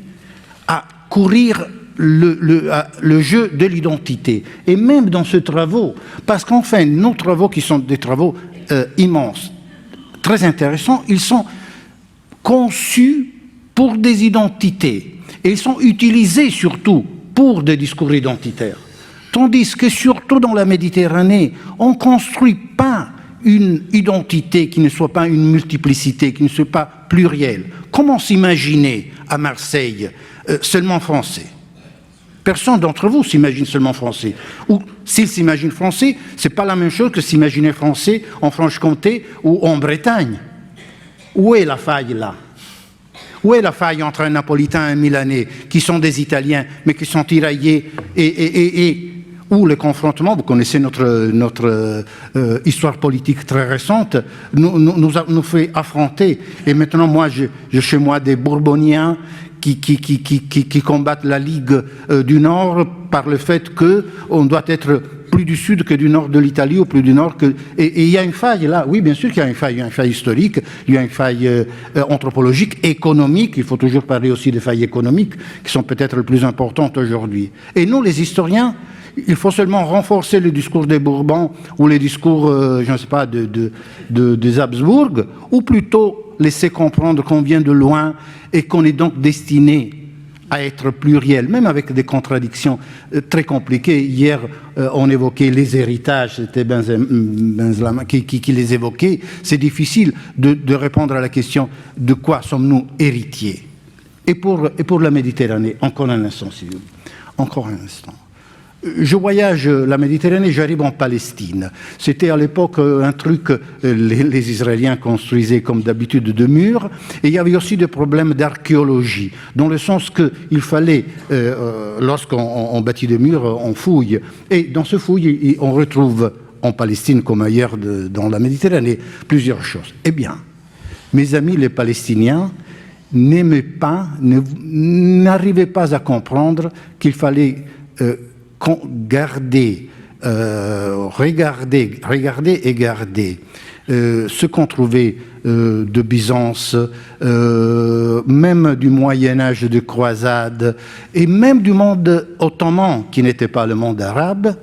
à courir le jeu de l'identité, et même dans ce travaux, parce qu'enfin, nos travaux qui sont des travaux immenses, très intéressants, ils sont conçus pour des identités, et ils sont utilisés surtout pour des discours identitaires. Tandis que surtout dans la Méditerranée, on ne construit pas une identité qui ne soit pas une multiplicité, qui ne soit pas plurielle. Comment s'imaginer à Marseille seulement français? Personne d'entre vous s'imagine seulement français. Ou s'il s'imagine français, ce n'est pas la même chose que s'imaginer français en Franche-Comté ou en Bretagne. Où est la faille là? Où est la faille entre un Napolitain et un Milanais, qui sont des Italiens, mais qui sont tiraillés et où le confrontement, vous connaissez notre histoire politique très récente, nous fait affronter. Et maintenant, moi, j'ai chez moi des Bourboniens qui combattent la Ligue du Nord par le fait qu'on doit être plus du sud que du nord de l'Italie ou plus du nord que... Et il y a une faille là, oui bien sûr qu'il y a une faille historique, il y a une faille anthropologique, économique, il faut toujours parler aussi des failles économiques qui sont peut-être les plus importantes aujourd'hui. Et nous les historiens, il faut seulement renforcer le discours des Bourbons ou les discours, je ne sais pas, des Habsbourg, ou plutôt laisser comprendre qu'on vient de loin et qu'on est donc destiné à être pluriel, même avec des contradictions très compliquées. Hier, on évoquait les héritages, c'était Benzlama qui les évoquait. C'est difficile de répondre à la question de quoi sommes-nous héritiers. Et pour la Méditerranée, encore un instant, s'il vous plaît. Encore un instant. je voyage la Méditerranée, j'arrive en Palestine. C'était à l'époque un truc, les Israéliens construisaient comme d'habitude de murs, et il y avait aussi des problèmes d'archéologie, dans le sens qu'il fallait, lorsqu'on bâtit des murs, on fouille. Et dans ce fouille, on retrouve, en Palestine comme ailleurs dans la Méditerranée, plusieurs choses. Eh bien, mes amis les Palestiniens n'aimaient pas, n'arrivaient pas à comprendre qu'il fallait regarder et garder ce qu'on trouvait de Byzance, même du Moyen-Âge de croisade, et même du monde ottoman, qui n'était pas le monde arabe,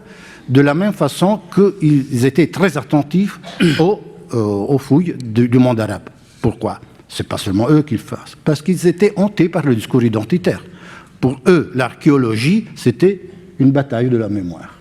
de la même façon qu'ils étaient très attentifs aux fouilles du monde arabe. Pourquoi? Ce n'est pas seulement eux qui le fassent, parce qu'ils étaient hantés par le discours identitaire. Pour eux, l'archéologie, c'était une bataille de la mémoire.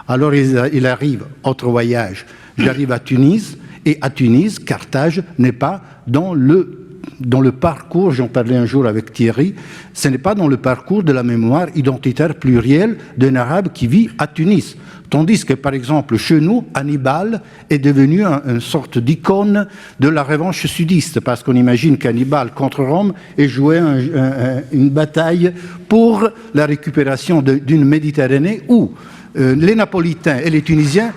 Alors il arrive, autre voyage, j'arrive à Tunis, et à Tunis, Carthage n'est pas dans le parcours, j'en parlais un jour avec Thierry, ce n'est pas dans le parcours de la mémoire identitaire plurielle d'un arabe qui vit à Tunis. Tandis que, par exemple, chez nous, Hannibal est devenu une sorte d'icône de la revanche sudiste, parce qu'on imagine qu'Hannibal, contre Rome, ait joué une bataille pour la récupération d'une Méditerranée où les Napolitains et les Tunisiens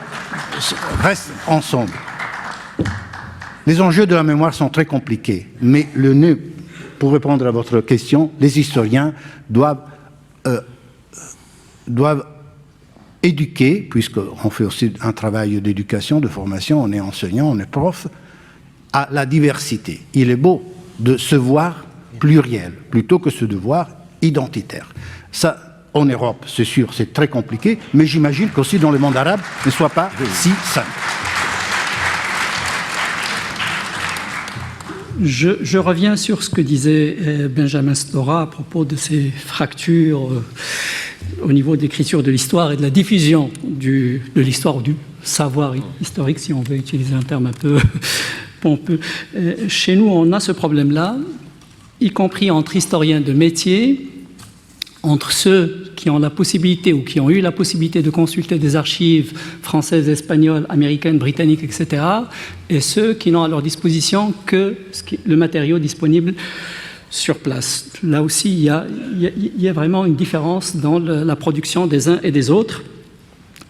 restent ensemble. Les enjeux de la mémoire sont très compliqués, mais le nœud, pour répondre à votre question, les historiens doivent éduquer, puisqu'on fait aussi un travail d'éducation, de formation, on est enseignant, on est prof, à la diversité. Il est beau de se voir pluriel, plutôt que se voir identitaire. Ça, en Europe, c'est sûr, c'est très compliqué, mais j'imagine qu'aussi dans le monde arabe, ce ne soit pas si simple. Je reviens sur ce que disait Benjamin Stora à propos de ces fractures au niveau d'écriture de l'histoire et de la diffusion de l'histoire ou du savoir historique, si on veut utiliser un terme un peu pompeux. Chez nous, on a ce problème-là, y compris entre historiens de métier, entre ceux qui ont la possibilité ou qui ont eu la possibilité de consulter des archives françaises, espagnoles, américaines, britanniques, etc., et ceux qui n'ont à leur disposition que le matériau disponible sur place. Là aussi, il y a vraiment une différence dans la production des uns et des autres.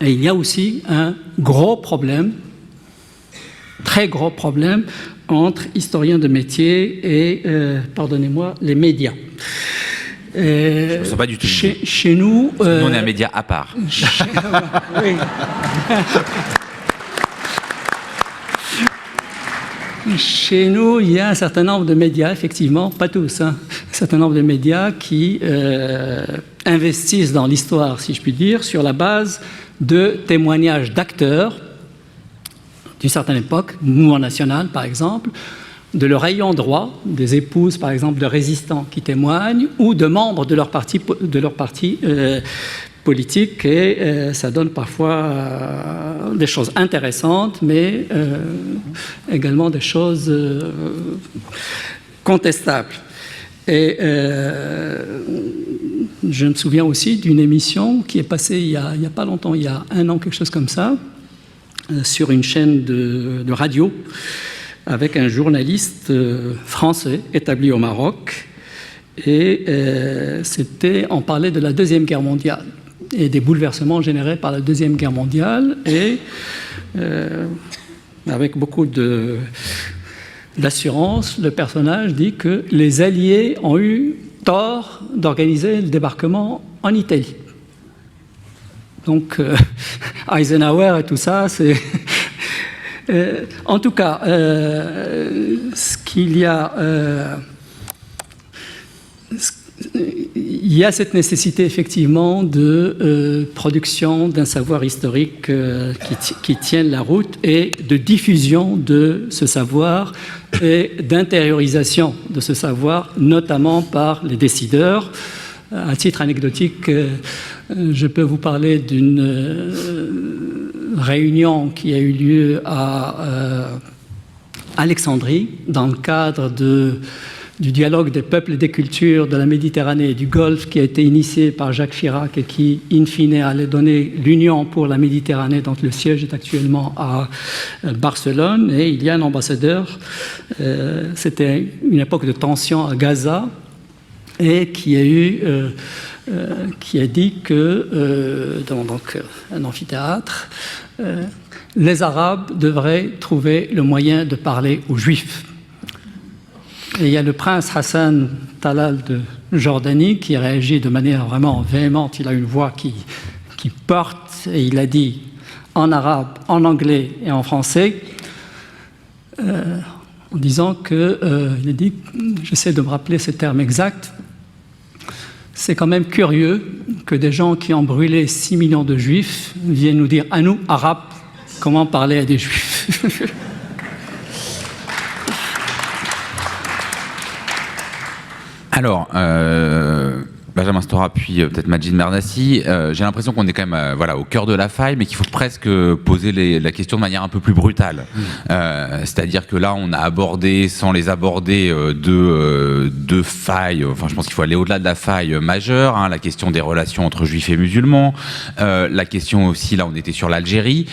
Et il y a aussi un gros problème, très gros problème, entre historiens de métier et, pardonnez-moi, les médias. Je ne sais pas du tout. Chez nous... Nous, on est un média à part. Oui. Chez nous, il y a un certain nombre de médias, effectivement, pas tous, un certain nombre de médias qui investissent dans l'histoire, si je puis dire, sur la base de témoignages d'acteurs d'une certaine époque, mouvement national par exemple, de leur ayant droit, des épouses par exemple de résistants qui témoignent, ou de membres de leur parti politique, et ça donne parfois des choses intéressantes, mais également des choses contestables. Et je me souviens aussi d'une émission qui est passée il y a pas longtemps, il y a 1 an, quelque chose comme ça, sur une chaîne de radio, avec un journaliste français établi au Maroc, et on parlait de la Deuxième Guerre mondiale et des bouleversements générés par la Deuxième Guerre mondiale, et avec beaucoup d'assurance, le personnage dit que les Alliés ont eu tort d'organiser le débarquement en Italie. Donc Eisenhower et tout ça, c'est... en tout cas, ce qu'il y a... il y a cette nécessité effectivement de production d'un savoir historique qui tienne la route, et de diffusion de ce savoir et d'intériorisation de ce savoir, notamment par les décideurs. À titre anecdotique, je peux vous parler d'une réunion qui a eu lieu à Alexandrie dans le cadre du dialogue des peuples et des cultures de la Méditerranée et du Golfe qui a été initié par Jacques Chirac et qui, in fine, allait donner l'Union pour la Méditerranée, dont le siège est actuellement à Barcelone. Et il y a un ambassadeur, c'était une époque de tension à Gaza, et qui a dit que, dans un amphithéâtre, les Arabes devraient trouver le moyen de parler aux Juifs. Et il y a le prince Hassan Talal de Jordanie qui réagit de manière vraiment véhémente. Il a une voix qui porte, et il a dit en arabe, en anglais et en français, en disant que, il a dit, j'essaie de me rappeler ce terme exact, c'est quand même curieux que des gens qui ont brûlé 6 millions de Juifs viennent nous dire à nous, Arabes, comment parler à des Juifs. Alors, Benjamin Stora, puis peut-être Majid Mernassi, j'ai l'impression qu'on est quand même au cœur de la faille, mais qu'il faut presque poser la question de manière un peu plus brutale. C'est-à-dire que là, on a abordé, sans les aborder, deux failles. Enfin, je pense qu'il faut aller au-delà de la faille majeure, hein, la question des relations entre juifs et musulmans, la question aussi, là, on était sur l'Algérie.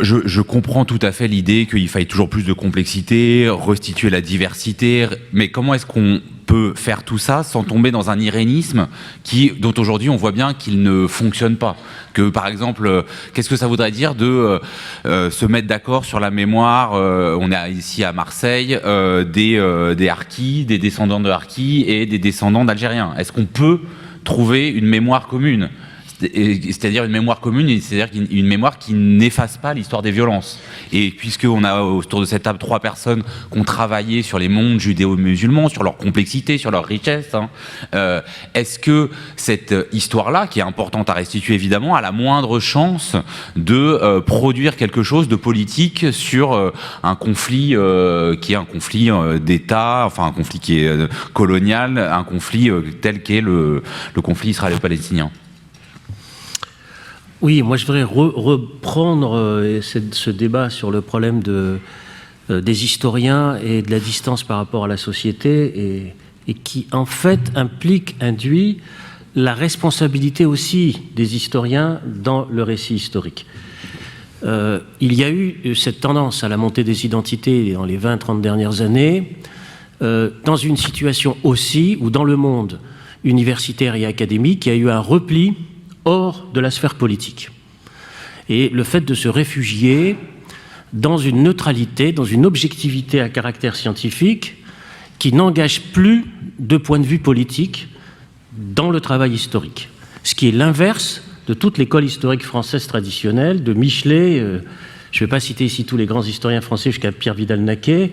Je comprends tout à fait l'idée qu'il faille toujours plus de complexité, restituer la diversité, mais comment est-ce qu'on peut faire tout ça sans tomber dans un irénisme dont aujourd'hui on voit bien qu'il ne fonctionne pas? Que par exemple, qu'est-ce que ça voudrait dire de se mettre d'accord sur la mémoire, on est ici à Marseille, des Harkis, des descendants de Harkis et des descendants d'Algériens? Est-ce qu'on peut trouver une mémoire commune? C'est-à-dire une mémoire commune, c'est-à-dire une mémoire qui n'efface pas l'histoire des violences. Et puisqu'on a autour de cette table 3 personnes qui ont travaillé sur les mondes judéo-musulmans, sur leur complexité, sur leur richesse, est-ce que cette histoire-là, qui est importante à restituer évidemment, a la moindre chance de produire quelque chose de politique sur un conflit qui est un conflit d'État, enfin un conflit qui est colonial, un conflit tel qu'est le conflit israélo-palestinien? Oui, moi je voudrais reprendre ce débat sur le problème des historiens et de la distance par rapport à la société et qui en fait induit la responsabilité aussi des historiens dans le récit historique. Il y a eu cette tendance à la montée des identités dans les 20-30 dernières années, dans une situation aussi où dans le monde universitaire et académique, il y a eu un repli hors de la sphère politique. Et le fait de se réfugier dans une neutralité, dans une objectivité à caractère scientifique qui n'engage plus de point de vue politique dans le travail historique. Ce qui est l'inverse de toute l'école historique française traditionnelle, de Michelet, je ne vais pas citer ici tous les grands historiens français jusqu'à Pierre Vidal-Naquet,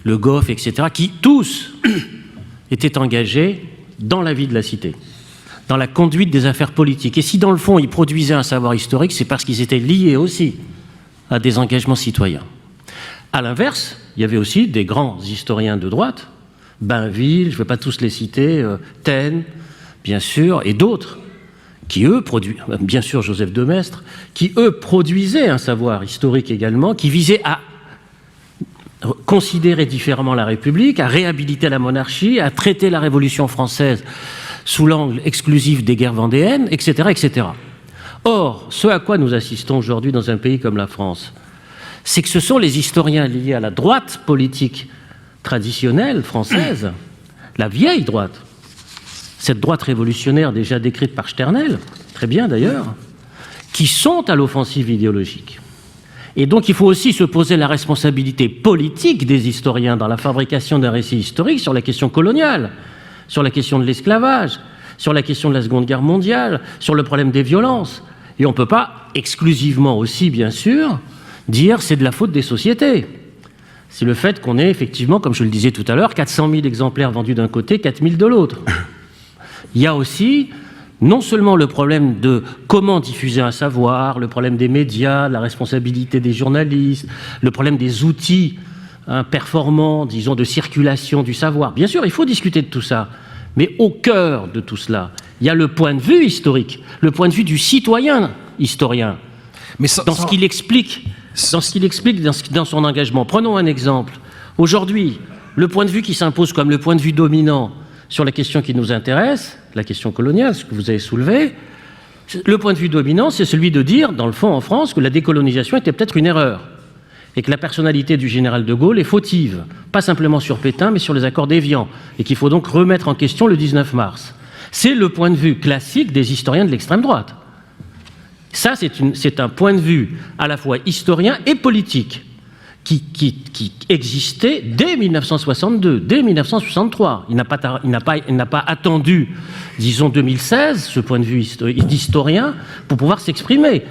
Le Goff, etc., qui tous étaient engagés dans la vie de la cité, dans la conduite des affaires politiques. Et si dans le fond ils produisaient un savoir historique, c'est parce qu'ils étaient liés aussi à des engagements citoyens. À l'inverse, il y avait aussi des grands historiens de droite, Bainville, je ne vais pas tous les citer, Taine, bien sûr, et d'autres, qui eux produisaient, bien sûr Joseph de Maistre, qui eux produisaient un savoir historique également, qui visait à considérer différemment la République, à réhabiliter la monarchie, à traiter la Révolution française sous l'angle exclusif des guerres vendéennes, etc., etc. Or, ce à quoi nous assistons aujourd'hui dans un pays comme la France, c'est que ce sont les historiens liés à la droite politique traditionnelle française, la vieille droite, cette droite révolutionnaire déjà décrite par Sternel, très bien d'ailleurs, qui sont à l'offensive idéologique. Et donc il faut aussi se poser la responsabilité politique des historiens dans la fabrication d'un récit historique sur la question coloniale, sur la question de l'esclavage, sur la question de la Seconde Guerre mondiale, sur le problème des violences. Et on ne peut pas exclusivement aussi, bien sûr, dire c'est de la faute des sociétés. C'est le fait qu'on ait effectivement, comme je le disais tout à l'heure, 400 000 exemplaires vendus d'un côté, 4 000 de l'autre. Il y a aussi non seulement le problème de comment diffuser un savoir, le problème des médias, la responsabilité des journalistes, le problème des outils performants, disons, de circulation du savoir. Bien sûr, il faut discuter de tout ça. Mais au cœur de tout cela, il y a le point de vue historique, le point de vue du citoyen historien, dans ce qu'il explique dans son engagement. Prenons un exemple. Aujourd'hui, le point de vue qui s'impose comme le point de vue dominant sur la question qui nous intéresse, la question coloniale, ce que vous avez soulevé, le point de vue dominant, c'est celui de dire, dans le fond, en France, que la décolonisation était peut-être une erreur et que la personnalité du général de Gaulle est fautive, pas simplement sur Pétain, mais sur les accords d'Évian, et qu'il faut donc remettre en question le 19 mars. C'est le point de vue classique des historiens de l'extrême droite. Ça, c'est un point de vue à la fois historien et politique qui existait dès 1962, dès 1963. Il n'a pas attendu, disons, 2016, ce point de vue d'historien, pour pouvoir s'exprimer.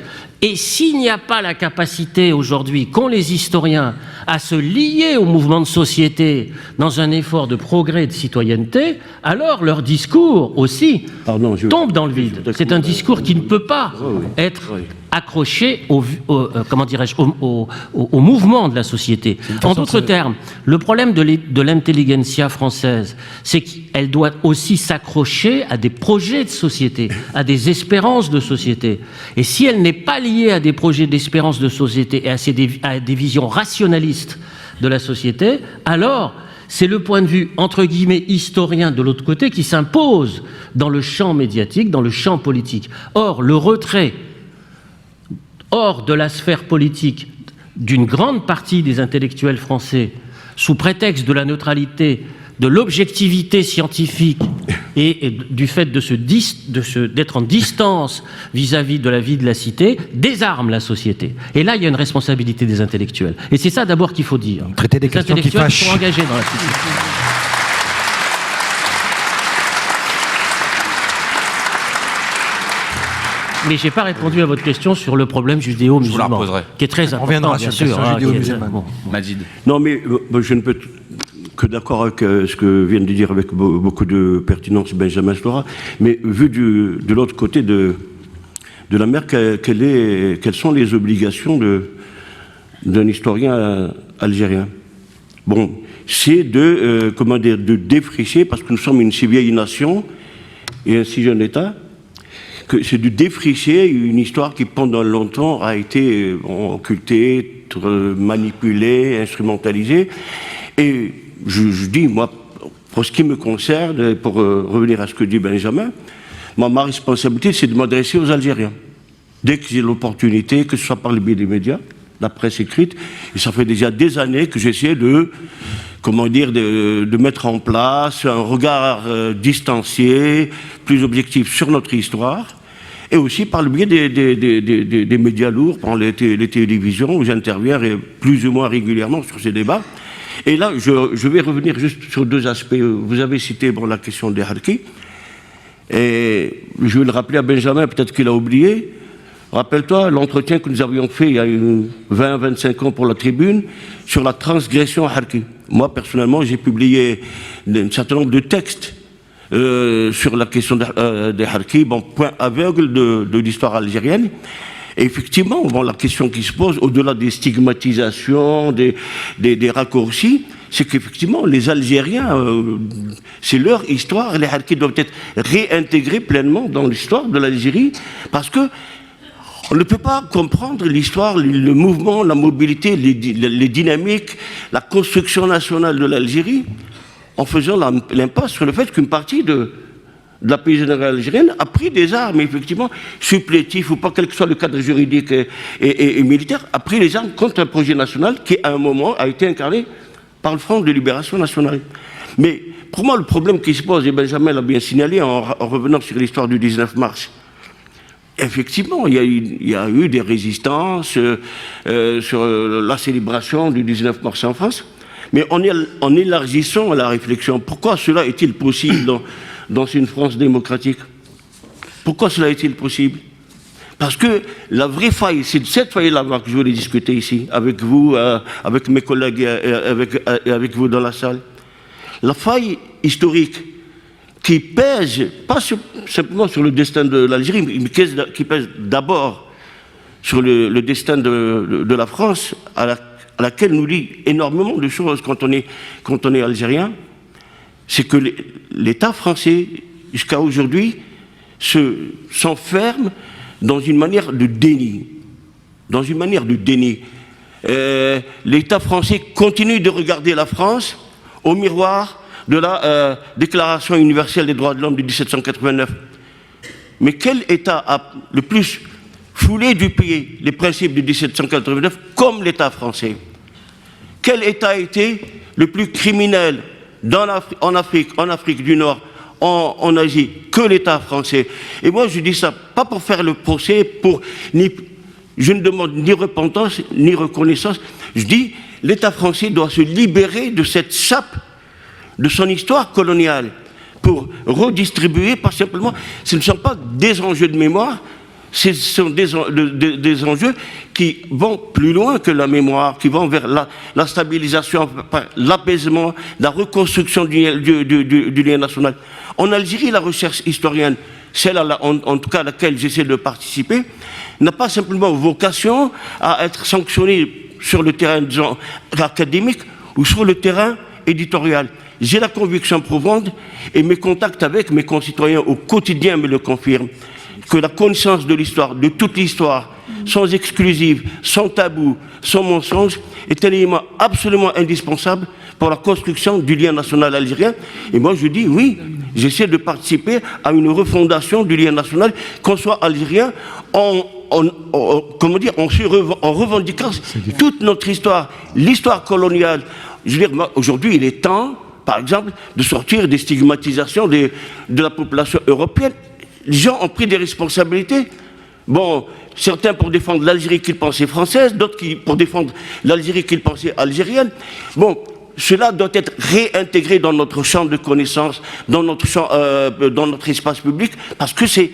Et s'il n'y a pas la capacité aujourd'hui qu'ont les historiens à se lier au mouvement de société dans un effort de progrès et de citoyenneté, alors leur discours aussi tombe dans le vide. C'est un discours qui ne peut pas être accroché au mouvement de la société. En d'autres termes, le problème de l'intelligentsia française, c'est qu'elle doit aussi s'accrocher à des projets de société, à des espérances de société. Et si elle n'est pas liée à des projets d'espérance de société et à des visions rationalistes de la société, alors c'est le point de vue, entre guillemets, historien de l'autre côté qui s'impose dans le champ médiatique, dans le champ politique. Or, le retrait hors de la sphère politique d'une grande partie des intellectuels français, sous prétexte de la neutralité, de l'objectivité scientifique et du fait d'être en distance vis-à-vis de la vie de la cité, désarme la société. Et là, il y a une responsabilité des intellectuels. Et c'est ça d'abord qu'il faut dire. Traiter des questions qui fâchent. Sont engagés dans la société. Mais je n'ai pas répondu à votre question sur le problème judéo-musulman, qui est très important. On reviendra bien sur la sûr. question judéo-musulmane. Majid. Non, mais je ne peux que d'accord avec ce que vient de dire avec beaucoup de pertinence Benjamin Stora, mais vu de l'autre côté de la mer, quelles sont les obligations d'un historien algérien? Bon, c'est de défricher, parce que nous sommes une si vieille nation et un si jeune État, que c'est de défricher une histoire qui pendant longtemps a été occultée, manipulée, instrumentalisée. Et je dis, moi, pour ce qui me concerne, pour revenir à ce que dit Benjamin, ma responsabilité, c'est de m'adresser aux Algériens. Dès que j'ai l'opportunité, que ce soit par le biais des médias, la presse écrite, et ça fait déjà des années que j'essaie de mettre en place un regard distancié, plus objectif sur notre histoire, et aussi par le biais des médias lourds, par les télévisions, où j'interviens plus ou moins régulièrement sur ces débats. Et là, je vais revenir juste sur deux aspects. Vous avez cité la question des harkis, et je vais le rappeler à Benjamin, peut-être qu'il a oublié. Rappelle-toi l'entretien que nous avions fait il y a 20-25 ans pour la Tribune sur la transgression harki. Moi, personnellement, j'ai publié un certain nombre de textes sur la question des harkis, point aveugle de l'histoire algérienne. Et effectivement, la question qui se pose, au-delà des stigmatisations, des raccourcis, c'est qu'effectivement, les Algériens, c'est leur histoire, les harkis doivent être réintégrés pleinement dans l'histoire de l'Algérie, parce que on ne peut pas comprendre l'histoire, le mouvement, la mobilité, les dynamiques, la construction nationale de l'Algérie en faisant l'impasse sur le fait qu'une partie de la paysannerie algérienne a pris des armes, effectivement, supplétifs ou pas, quel que soit le cadre juridique et militaire, a pris les armes contre un projet national qui, à un moment, a été incarné par le Front de libération nationale. Mais pour moi, le problème qui se pose, et Benjamin l'a bien signalé en revenant sur l'histoire du 19 mars, effectivement, il y a eu des résistances sur la célébration du 19 mars en France, mais en élargissant la réflexion, pourquoi cela est-il possible dans une France démocratique? Pourquoi cela est-il possible? Parce que la vraie faille, c'est de cette faille-là que je voulais discuter ici, avec vous, avec mes collègues et avec vous dans la salle. La faille historique qui pèse, pas simplement sur le destin de l'Algérie, mais qui pèse d'abord sur le destin de la France, à laquelle nous lie énormément de choses quand on est algérien, c'est que l'État français, jusqu'à aujourd'hui, s'enferme dans une manière de déni. Dans une manière de déni. L'État français continue de regarder la France au miroir de la Déclaration universelle des droits de l'homme de 1789. Mais quel État a le plus foulé du pied les principes de 1789 comme l'État français? Quel État a été le plus criminel en Afrique du Nord, en Asie, que l'État français? Et moi, je dis ça pas pour faire le procès, je ne demande ni repentance, ni reconnaissance. Je dis, l'État français doit se libérer de cette chape de son histoire coloniale pour redistribuer, pas simplement, ce ne sont pas des enjeux de mémoire, ce sont des enjeux qui vont plus loin que la mémoire, qui vont vers la stabilisation, l'apaisement, la reconstruction du lien national. En Algérie, la recherche historienne, celle en tout cas à laquelle j'essaie de participer, n'a pas simplement vocation à être sanctionnée sur le terrain académique ou sur le terrain éditorial. J'ai la conviction profonde, et mes contacts avec mes concitoyens au quotidien me le confirment, que la connaissance de l'histoire, de toute l'histoire, sans exclusive, sans tabou, sans mensonge, est un élément absolument indispensable pour la construction du lien national algérien. Et moi je dis oui, j'essaie de participer à une refondation du lien national, qu'on soit algérien, en revendiquant toute notre histoire, l'histoire coloniale. Je veux dire, aujourd'hui, il est temps, par exemple, de sortir des stigmatisations de la population européenne. Les gens ont pris des responsabilités. Bon, certains pour défendre l'Algérie qu'ils pensaient française, d'autres pour défendre l'Algérie qu'ils pensaient algérienne. Bon, cela doit être réintégré dans notre champ de connaissances, dans notre espace public, parce que c'est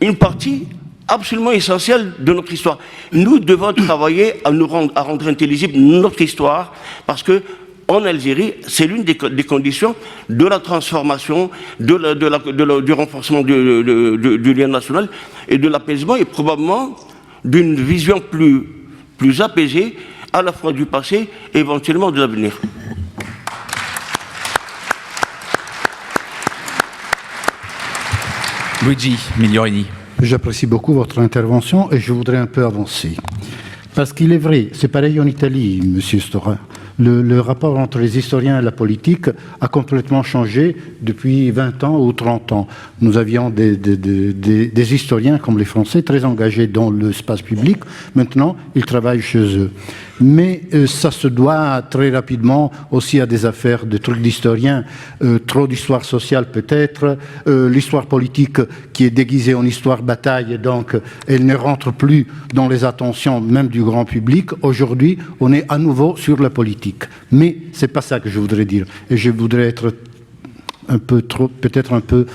une partie absolument essentielle de notre histoire. Nous devons travailler à rendre intelligible notre histoire, parce que en Algérie, c'est l'une des conditions de la transformation, du renforcement du lien national et de l'apaisement, et probablement d'une vision plus apaisée, à la fois du passé et éventuellement de l'avenir. Luigi Migliorini. J'apprécie beaucoup votre intervention et je voudrais un peu avancer. Parce qu'il est vrai, c'est pareil en Italie, Monsieur Stora. Le rapport entre les historiens et la politique a complètement changé depuis 20 ans ou 30 ans. Nous avions des historiens comme les Français très engagés dans l'espace public. Maintenant, ils travaillent chez eux. Mais ça se doit très rapidement aussi à des affaires de trucs d'historiens, trop d'histoire sociale peut-être, l'histoire politique qui est déguisée en histoire bataille, donc elle ne rentre plus dans les attentions même du grand public. Aujourd'hui, on est à nouveau sur la politique. Mais c'est pas ça que je voudrais dire. Et je voudrais être un peu trop, peut-être un peu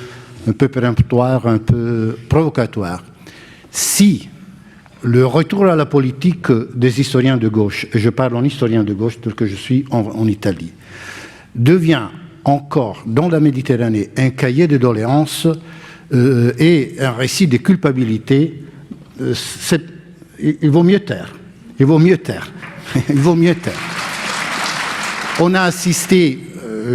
péremptoire, un peu provocatoire. Si le retour à la politique des historiens de gauche, et je parle en historien de gauche tel que je suis en Italie, devient encore dans la Méditerranée un cahier de doléances et un récit de culpabilité, il vaut mieux taire. Il vaut mieux taire. Il vaut mieux taire. On a assisté,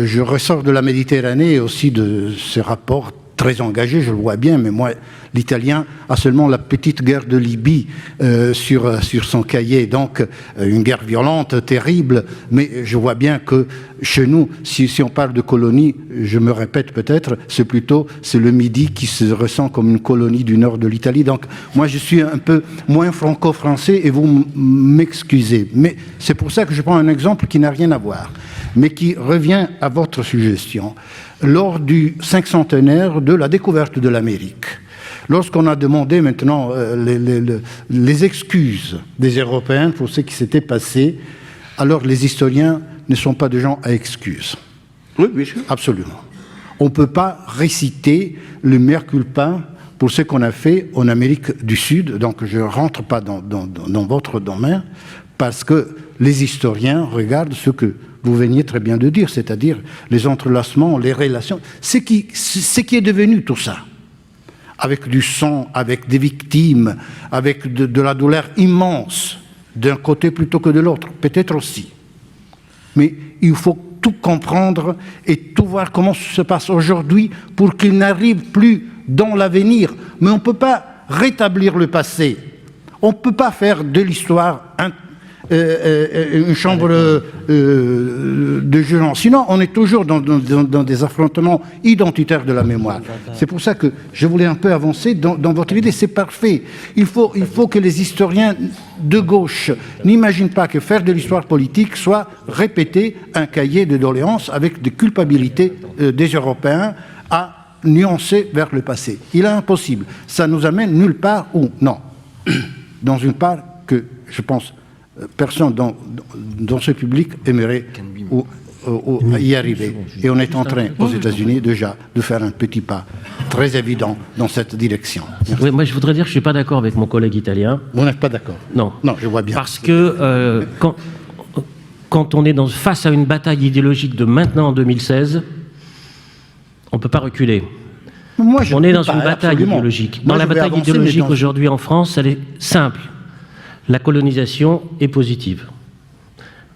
je ressors de la Méditerranée et aussi de ces rapports très engagé, je le vois bien, mais moi, l'Italien a seulement la petite guerre de Libye sur son cahier, donc une guerre violente, terrible, mais je vois bien que chez nous, si on parle de colonie, je me répète peut-être, c'est le Midi qui se ressent comme une colonie du nord de l'Italie, donc moi je suis un peu moins franco-français et vous m'excusez, mais c'est pour ça que je prends un exemple qui n'a rien à voir, mais qui revient à votre suggestion. Lors du 500e de la découverte de l'Amérique, lorsqu'on a demandé maintenant les excuses des Européens pour ce qui s'était passé, alors les historiens ne sont pas des gens à excuses. Oui, bien sûr. Absolument. On ne peut pas réciter le mea culpa pour ce qu'on a fait en Amérique du Sud, donc je ne rentre pas dans votre domaine, parce que les historiens regardent ce que vous veniez très bien de dire, c'est-à-dire les entrelacements, les relations, ce qui est devenu tout ça, avec du sang, avec des victimes, avec de la douleur immense, d'un côté plutôt que de l'autre, peut-être aussi. Mais il faut tout comprendre et tout voir comment ça se passe aujourd'hui pour qu'il n'arrive plus dans l'avenir. Mais on ne peut pas rétablir le passé. On ne peut pas faire de l'histoire une chambre de jugement. Sinon, on est toujours dans des affrontements identitaires de la mémoire. C'est pour ça que je voulais un peu avancer dans votre idée. C'est parfait. Il faut que les historiens de gauche n'imaginent pas que faire de l'histoire politique soit répéter un cahier de doléances avec des culpabilités des Européens à nuancer vers le passé. Il est impossible. Ça nous amène nulle part où, non, dans une part que, je pense, personne dans ce public aimerait y arriver. Et on est en train, aux États-Unis, déjà, de faire un petit pas très évident dans cette direction. Oui, moi, je voudrais dire que je ne suis pas d'accord avec mon collègue italien. Vous n'êtes pas d'accord? Non. Non, je vois bien. Parce que quand on est face à une bataille idéologique de maintenant en 2016, on ne peut pas reculer. Moi, on est dans une bataille idéologique. Dans la bataille idéologique aujourd'hui en France, elle est simple. La colonisation est positive.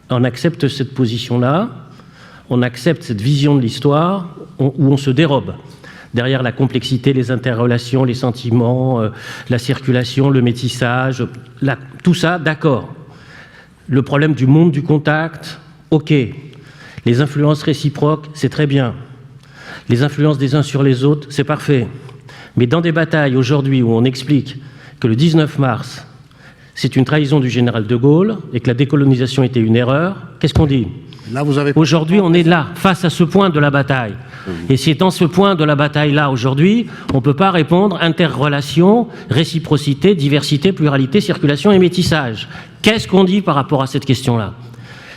On accepte cette position-là, on accepte cette vision de l'histoire où on se dérobe. Derrière la complexité, les interrelations, les sentiments, la circulation, le métissage, tout ça, d'accord. Le problème du monde du contact, ok. Les influences réciproques, c'est très bien. Les influences des uns sur les autres, c'est parfait. Mais dans des batailles aujourd'hui où on explique que le 19 mars, c'est une trahison du général de Gaulle et que la décolonisation était une erreur, qu'est-ce qu'on dit? Aujourd'hui, on est là, face à ce point de la bataille. Et c'est dans ce point de la bataille-là, aujourd'hui, on ne peut pas répondre interrelation, réciprocité, diversité, pluralité, circulation et métissage. Qu'est-ce qu'on dit par rapport à cette question-là?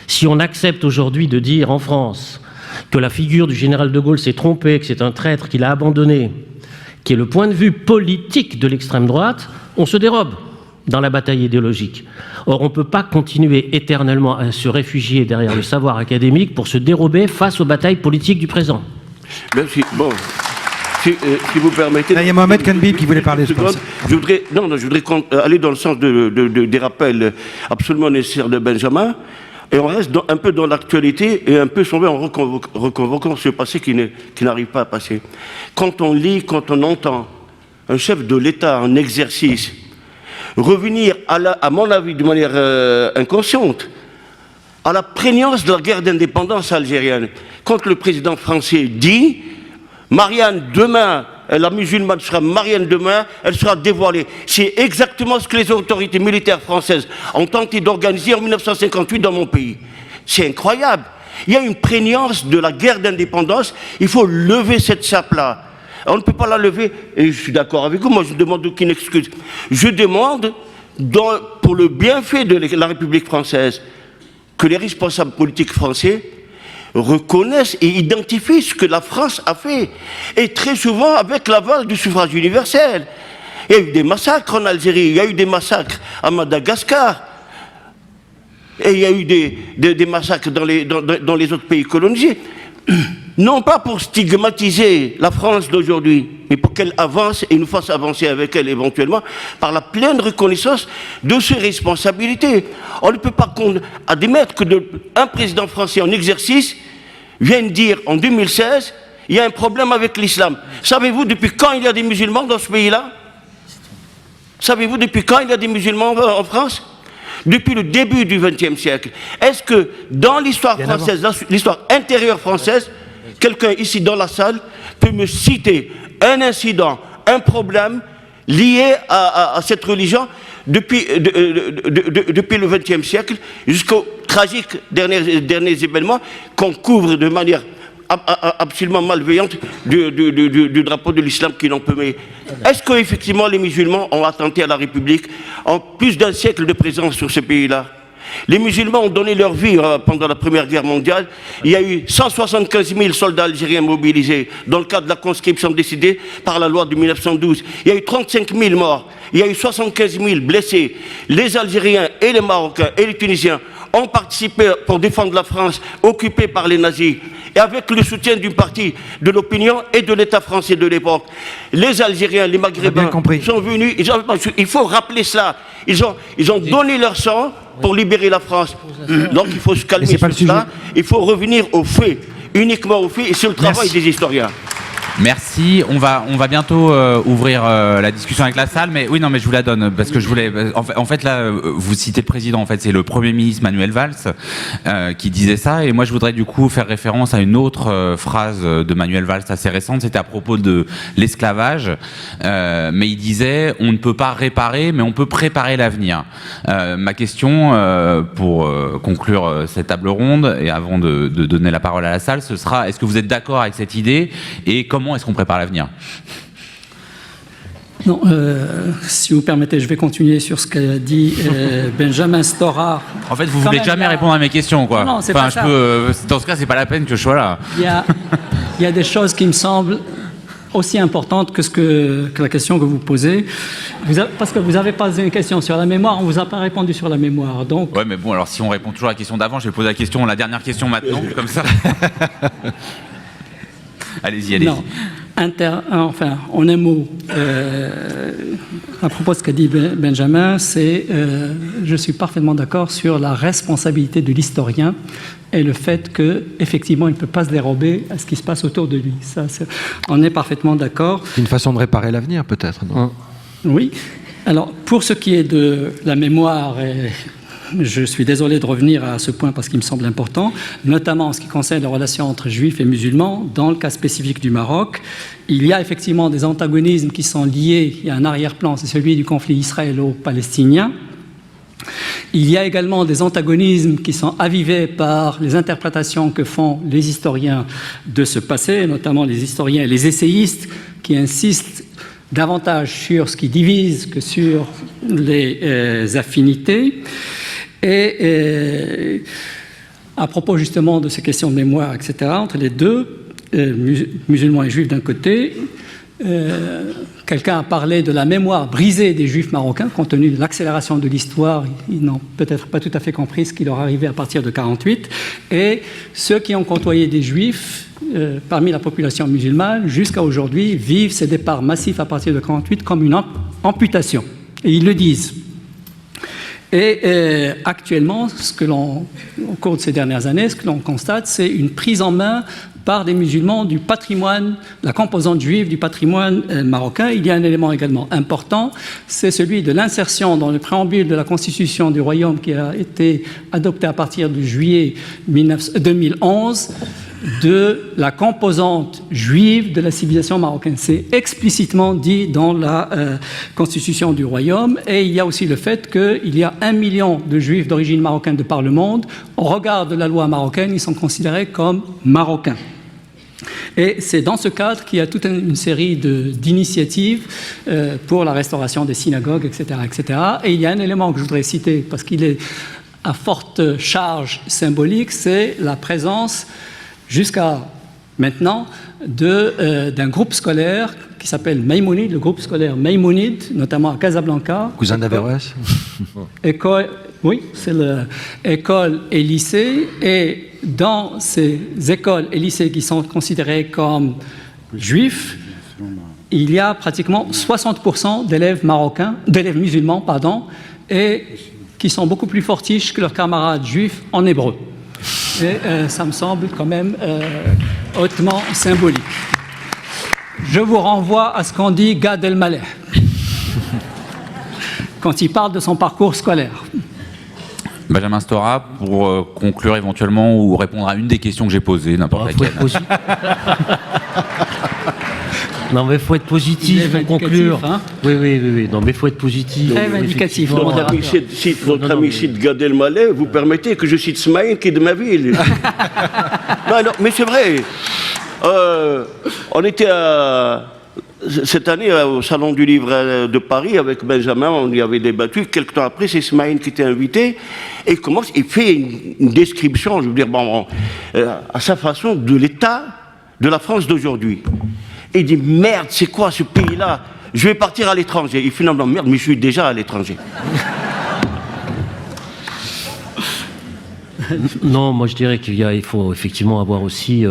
Si on accepte aujourd'hui de dire en France que la figure du général de Gaulle s'est trompée, que c'est un traître qu'il a abandonné, qui est le point de vue politique de l'extrême droite, on se dérobe dans la bataille idéologique. Or, on ne peut pas continuer éternellement à se réfugier derrière le savoir académique pour se dérober face aux batailles politiques du présent. Merci. Bon, si vous permettez... Là, il y a Mohamed Kanbib qui voulait parler. Je voudrais aller dans le sens des rappels absolument nécessaires de Benjamin, et on reste un peu dans l'actualité et un peu somber en reconvoquant ce passé qui n'arrive pas à passer. Quand on lit, quand on entend un chef de l'État en exercice revenir, à mon avis, de manière inconsciente, à la prégnance de la guerre d'indépendance algérienne. Quand le président français dit « Marianne, demain, la musulmane sera Marianne demain, elle sera dévoilée ». C'est exactement ce que les autorités militaires françaises ont tenté d'organiser en 1958 dans mon pays. C'est incroyable. Il y a une prégnance de la guerre d'indépendance. Il faut lever cette chape-là. On ne peut pas la lever, et je suis d'accord avec vous, moi je ne demande aucune excuse. Je demande, pour le bienfait de la République française, que les responsables politiques français reconnaissent et identifient ce que la France a fait. Et très souvent avec l'aval du suffrage universel. Il y a eu des massacres en Algérie, il y a eu des massacres à Madagascar, et il y a eu des massacres dans les autres pays colonisés. Non pas pour stigmatiser la France d'aujourd'hui, mais pour qu'elle avance et nous fasse avancer avec elle éventuellement par la pleine reconnaissance de ses responsabilités. On ne peut pas admettre qu'un président français en exercice vienne dire en 2016 il y a un problème avec l'islam. Savez-vous depuis quand il y a des musulmans dans ce pays-là? Savez-vous depuis quand il y a des musulmans en France? Depuis le début du XXe siècle. Est-ce que dans l'histoire française, l'histoire intérieure française, quelqu'un ici dans la salle peut me citer un incident, un problème lié à cette religion depuis le XXe siècle jusqu'aux tragiques derniers événements qu'on couvre de manière absolument malveillante du drapeau de l'islam qui n'en peut mais. Est-ce qu'effectivement les musulmans ont attenté à la République en plus d'un siècle de présence sur ce pays-là? Les musulmans ont donné leur vie pendant la Première Guerre mondiale. Il y a eu 175 000 soldats algériens mobilisés dans le cadre de la conscription décidée par la loi de 1912. Il y a eu 35 000 morts. Il y a eu 75 000 blessés. Les Algériens et les Marocains et les Tunisiens ont participé pour défendre la France occupée par les nazis. Et avec le soutien d'une partie de l'opinion et de l'État français de l'époque. Les Algériens, les Maghrébins sont venus, il faut rappeler cela, ils ont donné leur sang pour libérer la France. Donc il faut se calmer sur cela, il faut revenir aux faits, uniquement aux faits et sur le travail des historiens. Merci. On va bientôt ouvrir la discussion avec la salle, mais oui, non, mais je vous la donne parce que je voulais. En fait, là, vous citez le président. En fait, c'est le Premier ministre Manuel Valls qui disait ça, et moi, je voudrais du coup faire référence à une autre phrase de Manuel Valls assez récente. C'était à propos de l'esclavage, mais il disait on ne peut pas réparer, mais on peut préparer l'avenir. Ma question pour conclure cette table ronde et avant de donner la parole à la salle, ce sera est-ce que vous êtes d'accord avec cette idée et comment est-ce qu'on prépare l'avenir? Non, si vous permettez, je vais continuer sur ce qu'a dit Benjamin Stora. En fait, vous voulez jamais répondre à mes questions, quoi. Non, c'est pas ça. Dans ce cas, c'est pas la peine que je sois là. Il y a des choses qui me semblent aussi importantes que la question que vous posez. Parce que vous avez posé une question sur la mémoire, on ne vous a pas répondu sur la mémoire. Donc... Ouais, mais bon, alors si on répond toujours à la question d'avant, je vais poser la dernière question maintenant, comme ça. Allez-y. Non. Enfin, en un mot, à propos de ce qu'a dit Benjamin, je suis parfaitement d'accord sur la responsabilité de l'historien et le fait qu'effectivement, il ne peut pas se dérober à ce qui se passe autour de lui. Ça, on est parfaitement d'accord. C'est une façon de réparer l'avenir, peut-être, non ? Oui. Alors, pour ce qui est de la mémoire, je suis désolé de revenir à ce point parce qu'il me semble important, notamment en ce qui concerne les relations entre juifs et musulmans. Dans le cas spécifique du Maroc, il y a effectivement des antagonismes qui sont liés. Il y a un arrière-plan, c'est celui du conflit israélo-palestinien. Il y a également des antagonismes qui sont avivés par les interprétations que font les historiens de ce passé, notamment les historiens et les essayistes qui insistent davantage sur ce qui divise que sur les affinités. Et à propos justement de ces questions de mémoire, etc., entre les deux, musulmans et juifs d'un côté, quelqu'un a parlé de la mémoire brisée des juifs marocains, compte tenu de l'accélération de l'histoire. Ils n'ont peut-être pas tout à fait compris ce qui leur arrivait à partir de 1948. Et ceux qui ont côtoyé des juifs parmi la population musulmane, jusqu'à aujourd'hui, vivent ces départs massifs à partir de 1948 comme une amputation. Et ils le disent. Et actuellement, au cours de ces dernières années, ce que l'on constate, c'est une prise en main par des musulmans du patrimoine, la composante juive du patrimoine marocain. Il y a un élément également important, c'est celui de l'insertion dans le préambule de la Constitution du Royaume qui a été adoptée à partir de juillet 2011 de la composante juive de la civilisation marocaine. C'est explicitement dit dans la Constitution du Royaume. Et il y a aussi le fait qu'il y a 1 million de juifs d'origine marocaine de par le monde. Au regard de la loi marocaine, ils sont considérés comme marocains. Et c'est dans ce cadre qu'il y a toute une série d'initiatives pour la restauration des synagogues, etc., etc. Et il y a un élément que je voudrais citer, parce qu'il est à forte charge symbolique, c'est la présence jusqu'à maintenant d'un groupe scolaire qui s'appelle Maïmonide, le groupe scolaire Maïmonide, notamment à Casablanca. Cousin d'Averroès. École, oui, c'est l'école et lycée. Et dans ces écoles et lycées qui sont considérés comme juifs, il y a pratiquement 60% d'élèves musulmans, et qui sont beaucoup plus fortiches que leurs camarades juifs en hébreu. Et ça me semble quand même hautement symbolique. Je vous renvoie à ce qu'en dit Gad Elmaleh quand il parle de son parcours scolaire. Benjamin Stora, pour conclure éventuellement ou répondre à une des questions que j'ai posées, n'importe laquelle. Non, mais il faut être positif pour conclure. Hein, oui. Non, mais il faut être positif. Très vindicatif. Votre ami cite Gad Elmaleh, vous permettez que je cite Smaïn, qui est de ma ville. non, mais c'est vrai. On était cette année au Salon du Livre de Paris avec Benjamin, on y avait débattu. Quelques temps après, c'est Smaïn qui était invité et il fait une description, je veux dire, à sa façon, de l'état de la France d'aujourd'hui. Et il dit, merde, c'est quoi ce pays-là? Je vais partir à l'étranger. Et finalement, merde, mais je suis déjà à l'étranger. Non, moi je dirais qu'il faut effectivement avoir aussi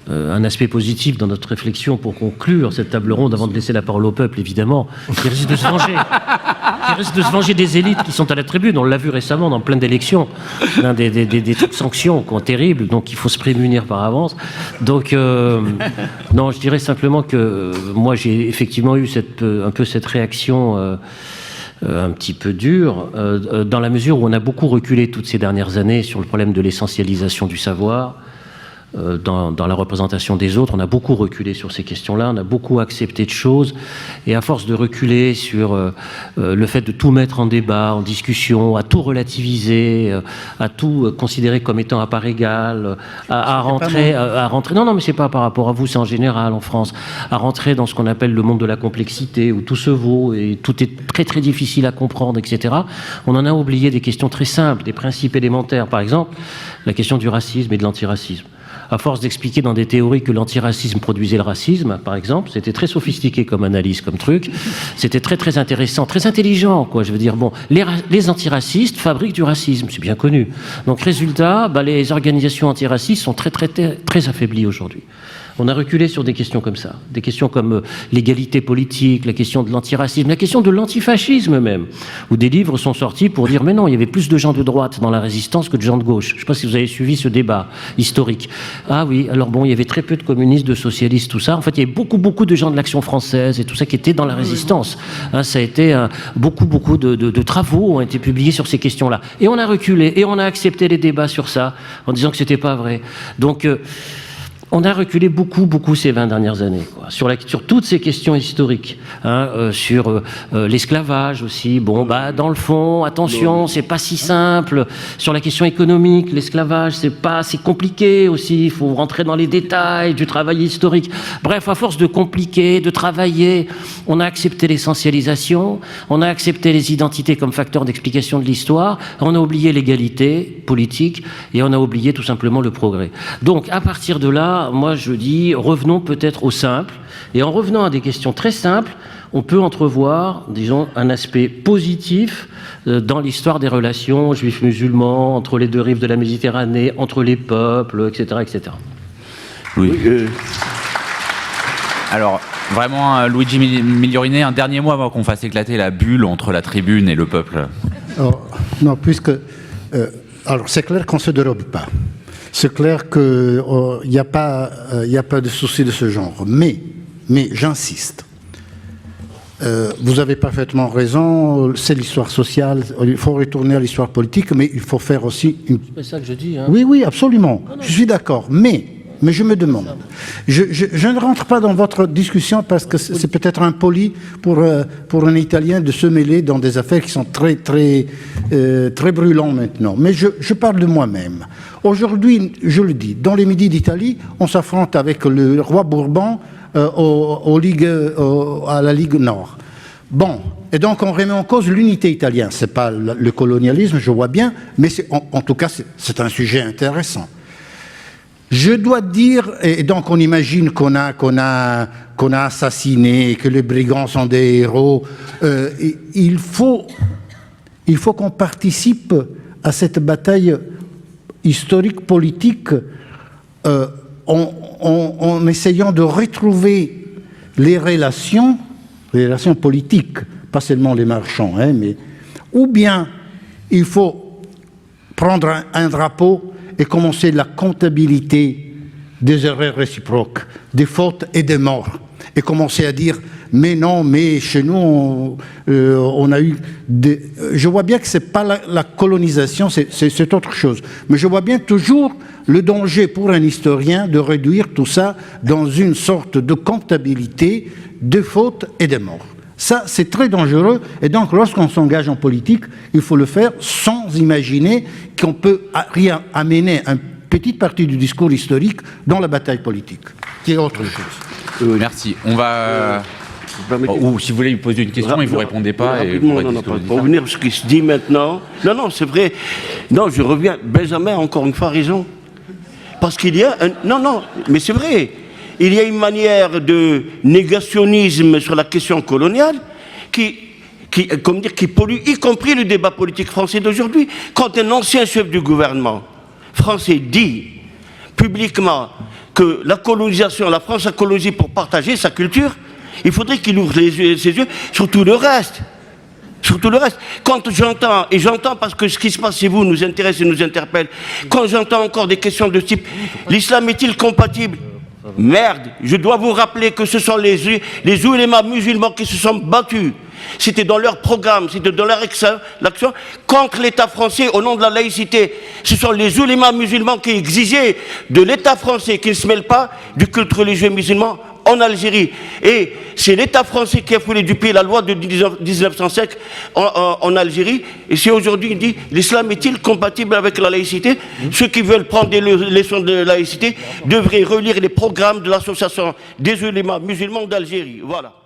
un aspect positif dans notre réflexion pour conclure cette table ronde avant de laisser la parole au peuple, évidemment, qui risque de se venger. risque de se venger des élites qui sont à la tribune. On l'a vu récemment dans plein d'élections. Des trucs sanctions terribles, donc il faut se prémunir par avance. Donc, non, je dirais simplement que moi, j'ai effectivement eu un peu cette réaction un petit peu dure, dans la mesure où on a beaucoup reculé toutes ces dernières années sur le problème de l'essentialisation du savoir. Dans la représentation des autres, on a beaucoup reculé sur ces questions-là, on a beaucoup accepté de choses, et à force de reculer sur le fait de tout mettre en débat, en discussion, à tout relativiser, à tout considérer comme étant à part égale, à rentrer, non, mais c'est pas par rapport à vous, c'est en général en France, à rentrer dans ce qu'on appelle le monde de la complexité, où tout se vaut et tout est très très difficile à comprendre, etc. On en a oublié des questions très simples, des principes élémentaires, par exemple la question du racisme et de l'antiracisme. À force d'expliquer dans des théories que l'antiracisme produisait le racisme, par exemple, c'était très sophistiqué comme analyse, comme truc. C'était très très intéressant, très intelligent, quoi. Je veux dire, bon, les antiracistes fabriquent du racisme, c'est bien connu. Donc, résultat, les organisations antiracistes sont très très très affaiblies aujourd'hui. On a reculé sur des questions comme ça, des questions comme l'égalité politique, la question de l'antiracisme, la question de l'antifascisme même, où des livres sont sortis pour dire mais non, il y avait plus de gens de droite dans la résistance que de gens de gauche. Je ne sais pas si vous avez suivi ce débat historique. Ah oui, alors bon, il y avait très peu de communistes, de socialistes, tout ça. En fait, il y avait beaucoup de gens de l'Action française et tout ça qui étaient dans la résistance. Hein, ça a été beaucoup de travaux ont été publiés sur ces questions-là. Et on a reculé et on a accepté les débats sur ça en disant que c'était pas vrai. Donc on a reculé beaucoup ces 20 dernières années, quoi, sur toutes ces questions historiques, hein, sur l'esclavage aussi. Bon, dans le fond, attention, c'est pas si simple. Sur la question économique, l'esclavage, c'est compliqué aussi. Il faut rentrer dans les détails du travail historique. Bref, à force de compliquer, de travailler, on a accepté l'essentialisation, on a accepté les identités comme facteur d'explication de l'histoire, on a oublié l'égalité politique et on a oublié tout simplement le progrès. Donc, à partir de là, moi je dis, revenons peut-être au simple, et en revenant à des questions très simples, on peut entrevoir, disons, un aspect positif dans l'histoire des relations juifs-musulmans, entre les deux rives de la Méditerranée, entre les peuples, etc. etc. Oui. Alors, vraiment, Luigi Migliorini, un dernier mot avant qu'on fasse éclater la bulle entre la tribune et le peuple. Non, puisque... alors, c'est clair qu'on ne se dérobe pas. C'est clair qu'il n'y a pas de souci de ce genre. Mais j'insiste. Vous avez parfaitement raison, c'est l'histoire sociale, il faut retourner à l'histoire politique, mais il faut faire aussi... C'est ça que je dis. Hein. Oui, absolument. Non. Je suis d'accord. Mais je me demande, je ne rentre pas dans votre discussion parce que c'est peut-être impoli pour un Italien de se mêler dans des affaires qui sont très brûlantes maintenant. Mais je parle de moi-même. Aujourd'hui, je le dis, dans les midis d'Italie, on s'affronte avec le roi Bourbon à la Ligue Nord. Bon, et donc on remet en cause l'unité italienne. C'est pas le colonialisme, je vois bien, mais en tout cas, c'est un sujet intéressant. Je dois dire, et donc on imagine qu'on a assassiné, que les brigands sont des héros. Il faut qu'on participe à cette bataille historique, politique, en essayant de retrouver les relations politiques, pas seulement les marchands, hein, mais ou bien il faut prendre un drapeau et commencer la comptabilité des erreurs réciproques, des fautes et des morts. Et commencer à dire, mais non, mais chez nous, on a eu des... Je vois bien que ce n'est pas la colonisation, c'est autre chose. Mais je vois bien toujours le danger pour un historien de réduire tout ça dans une sorte de comptabilité des fautes et des morts. Ça, c'est très dangereux. Et donc, lorsqu'on s'engage en politique, il faut le faire sans imaginer qu'on peut rien amener une petite partie du discours historique dans la bataille politique, qui est autre chose. Merci. On va... ou si vous voulez lui poser une question et vous ne répondez pas. Pour revenir à ce qui se dit maintenant... Non, c'est vrai. Non, je reviens. Benjamin a encore une fois raison. Parce qu'il y a un... Non, mais c'est vrai. Il y a une manière de négationnisme sur la question coloniale qui pollue, y compris le débat politique français d'aujourd'hui. Quand un ancien chef du gouvernement français dit publiquement que la colonisation, la France a colonisé pour partager sa culture, il faudrait qu'il ouvre ses yeux sur tout le reste. sur tout le reste. Quand j'entends, et j'entends parce que ce qui se passe chez vous nous intéresse et nous interpelle, quand j'entends encore des questions de type « l'islam est-il compatible ?» Merde, je dois vous rappeler que ce sont les oulémas musulmans qui se sont battus. C'était dans leur programme, c'était dans leur l'action contre l'État français au nom de la laïcité. Ce sont les oulémas musulmans qui exigeaient de l'État français qui ne se mêle pas du culte religieux musulman en Algérie. Et c'est l'État français qui a foulé du pied la loi de 1905 en Algérie. Et c'est aujourd'hui, il dit, l'islam est-il compatible avec la laïcité? Ceux qui veulent prendre des leçons de laïcité devraient relire les programmes de l'association des oulémas musulmans d'Algérie. Voilà.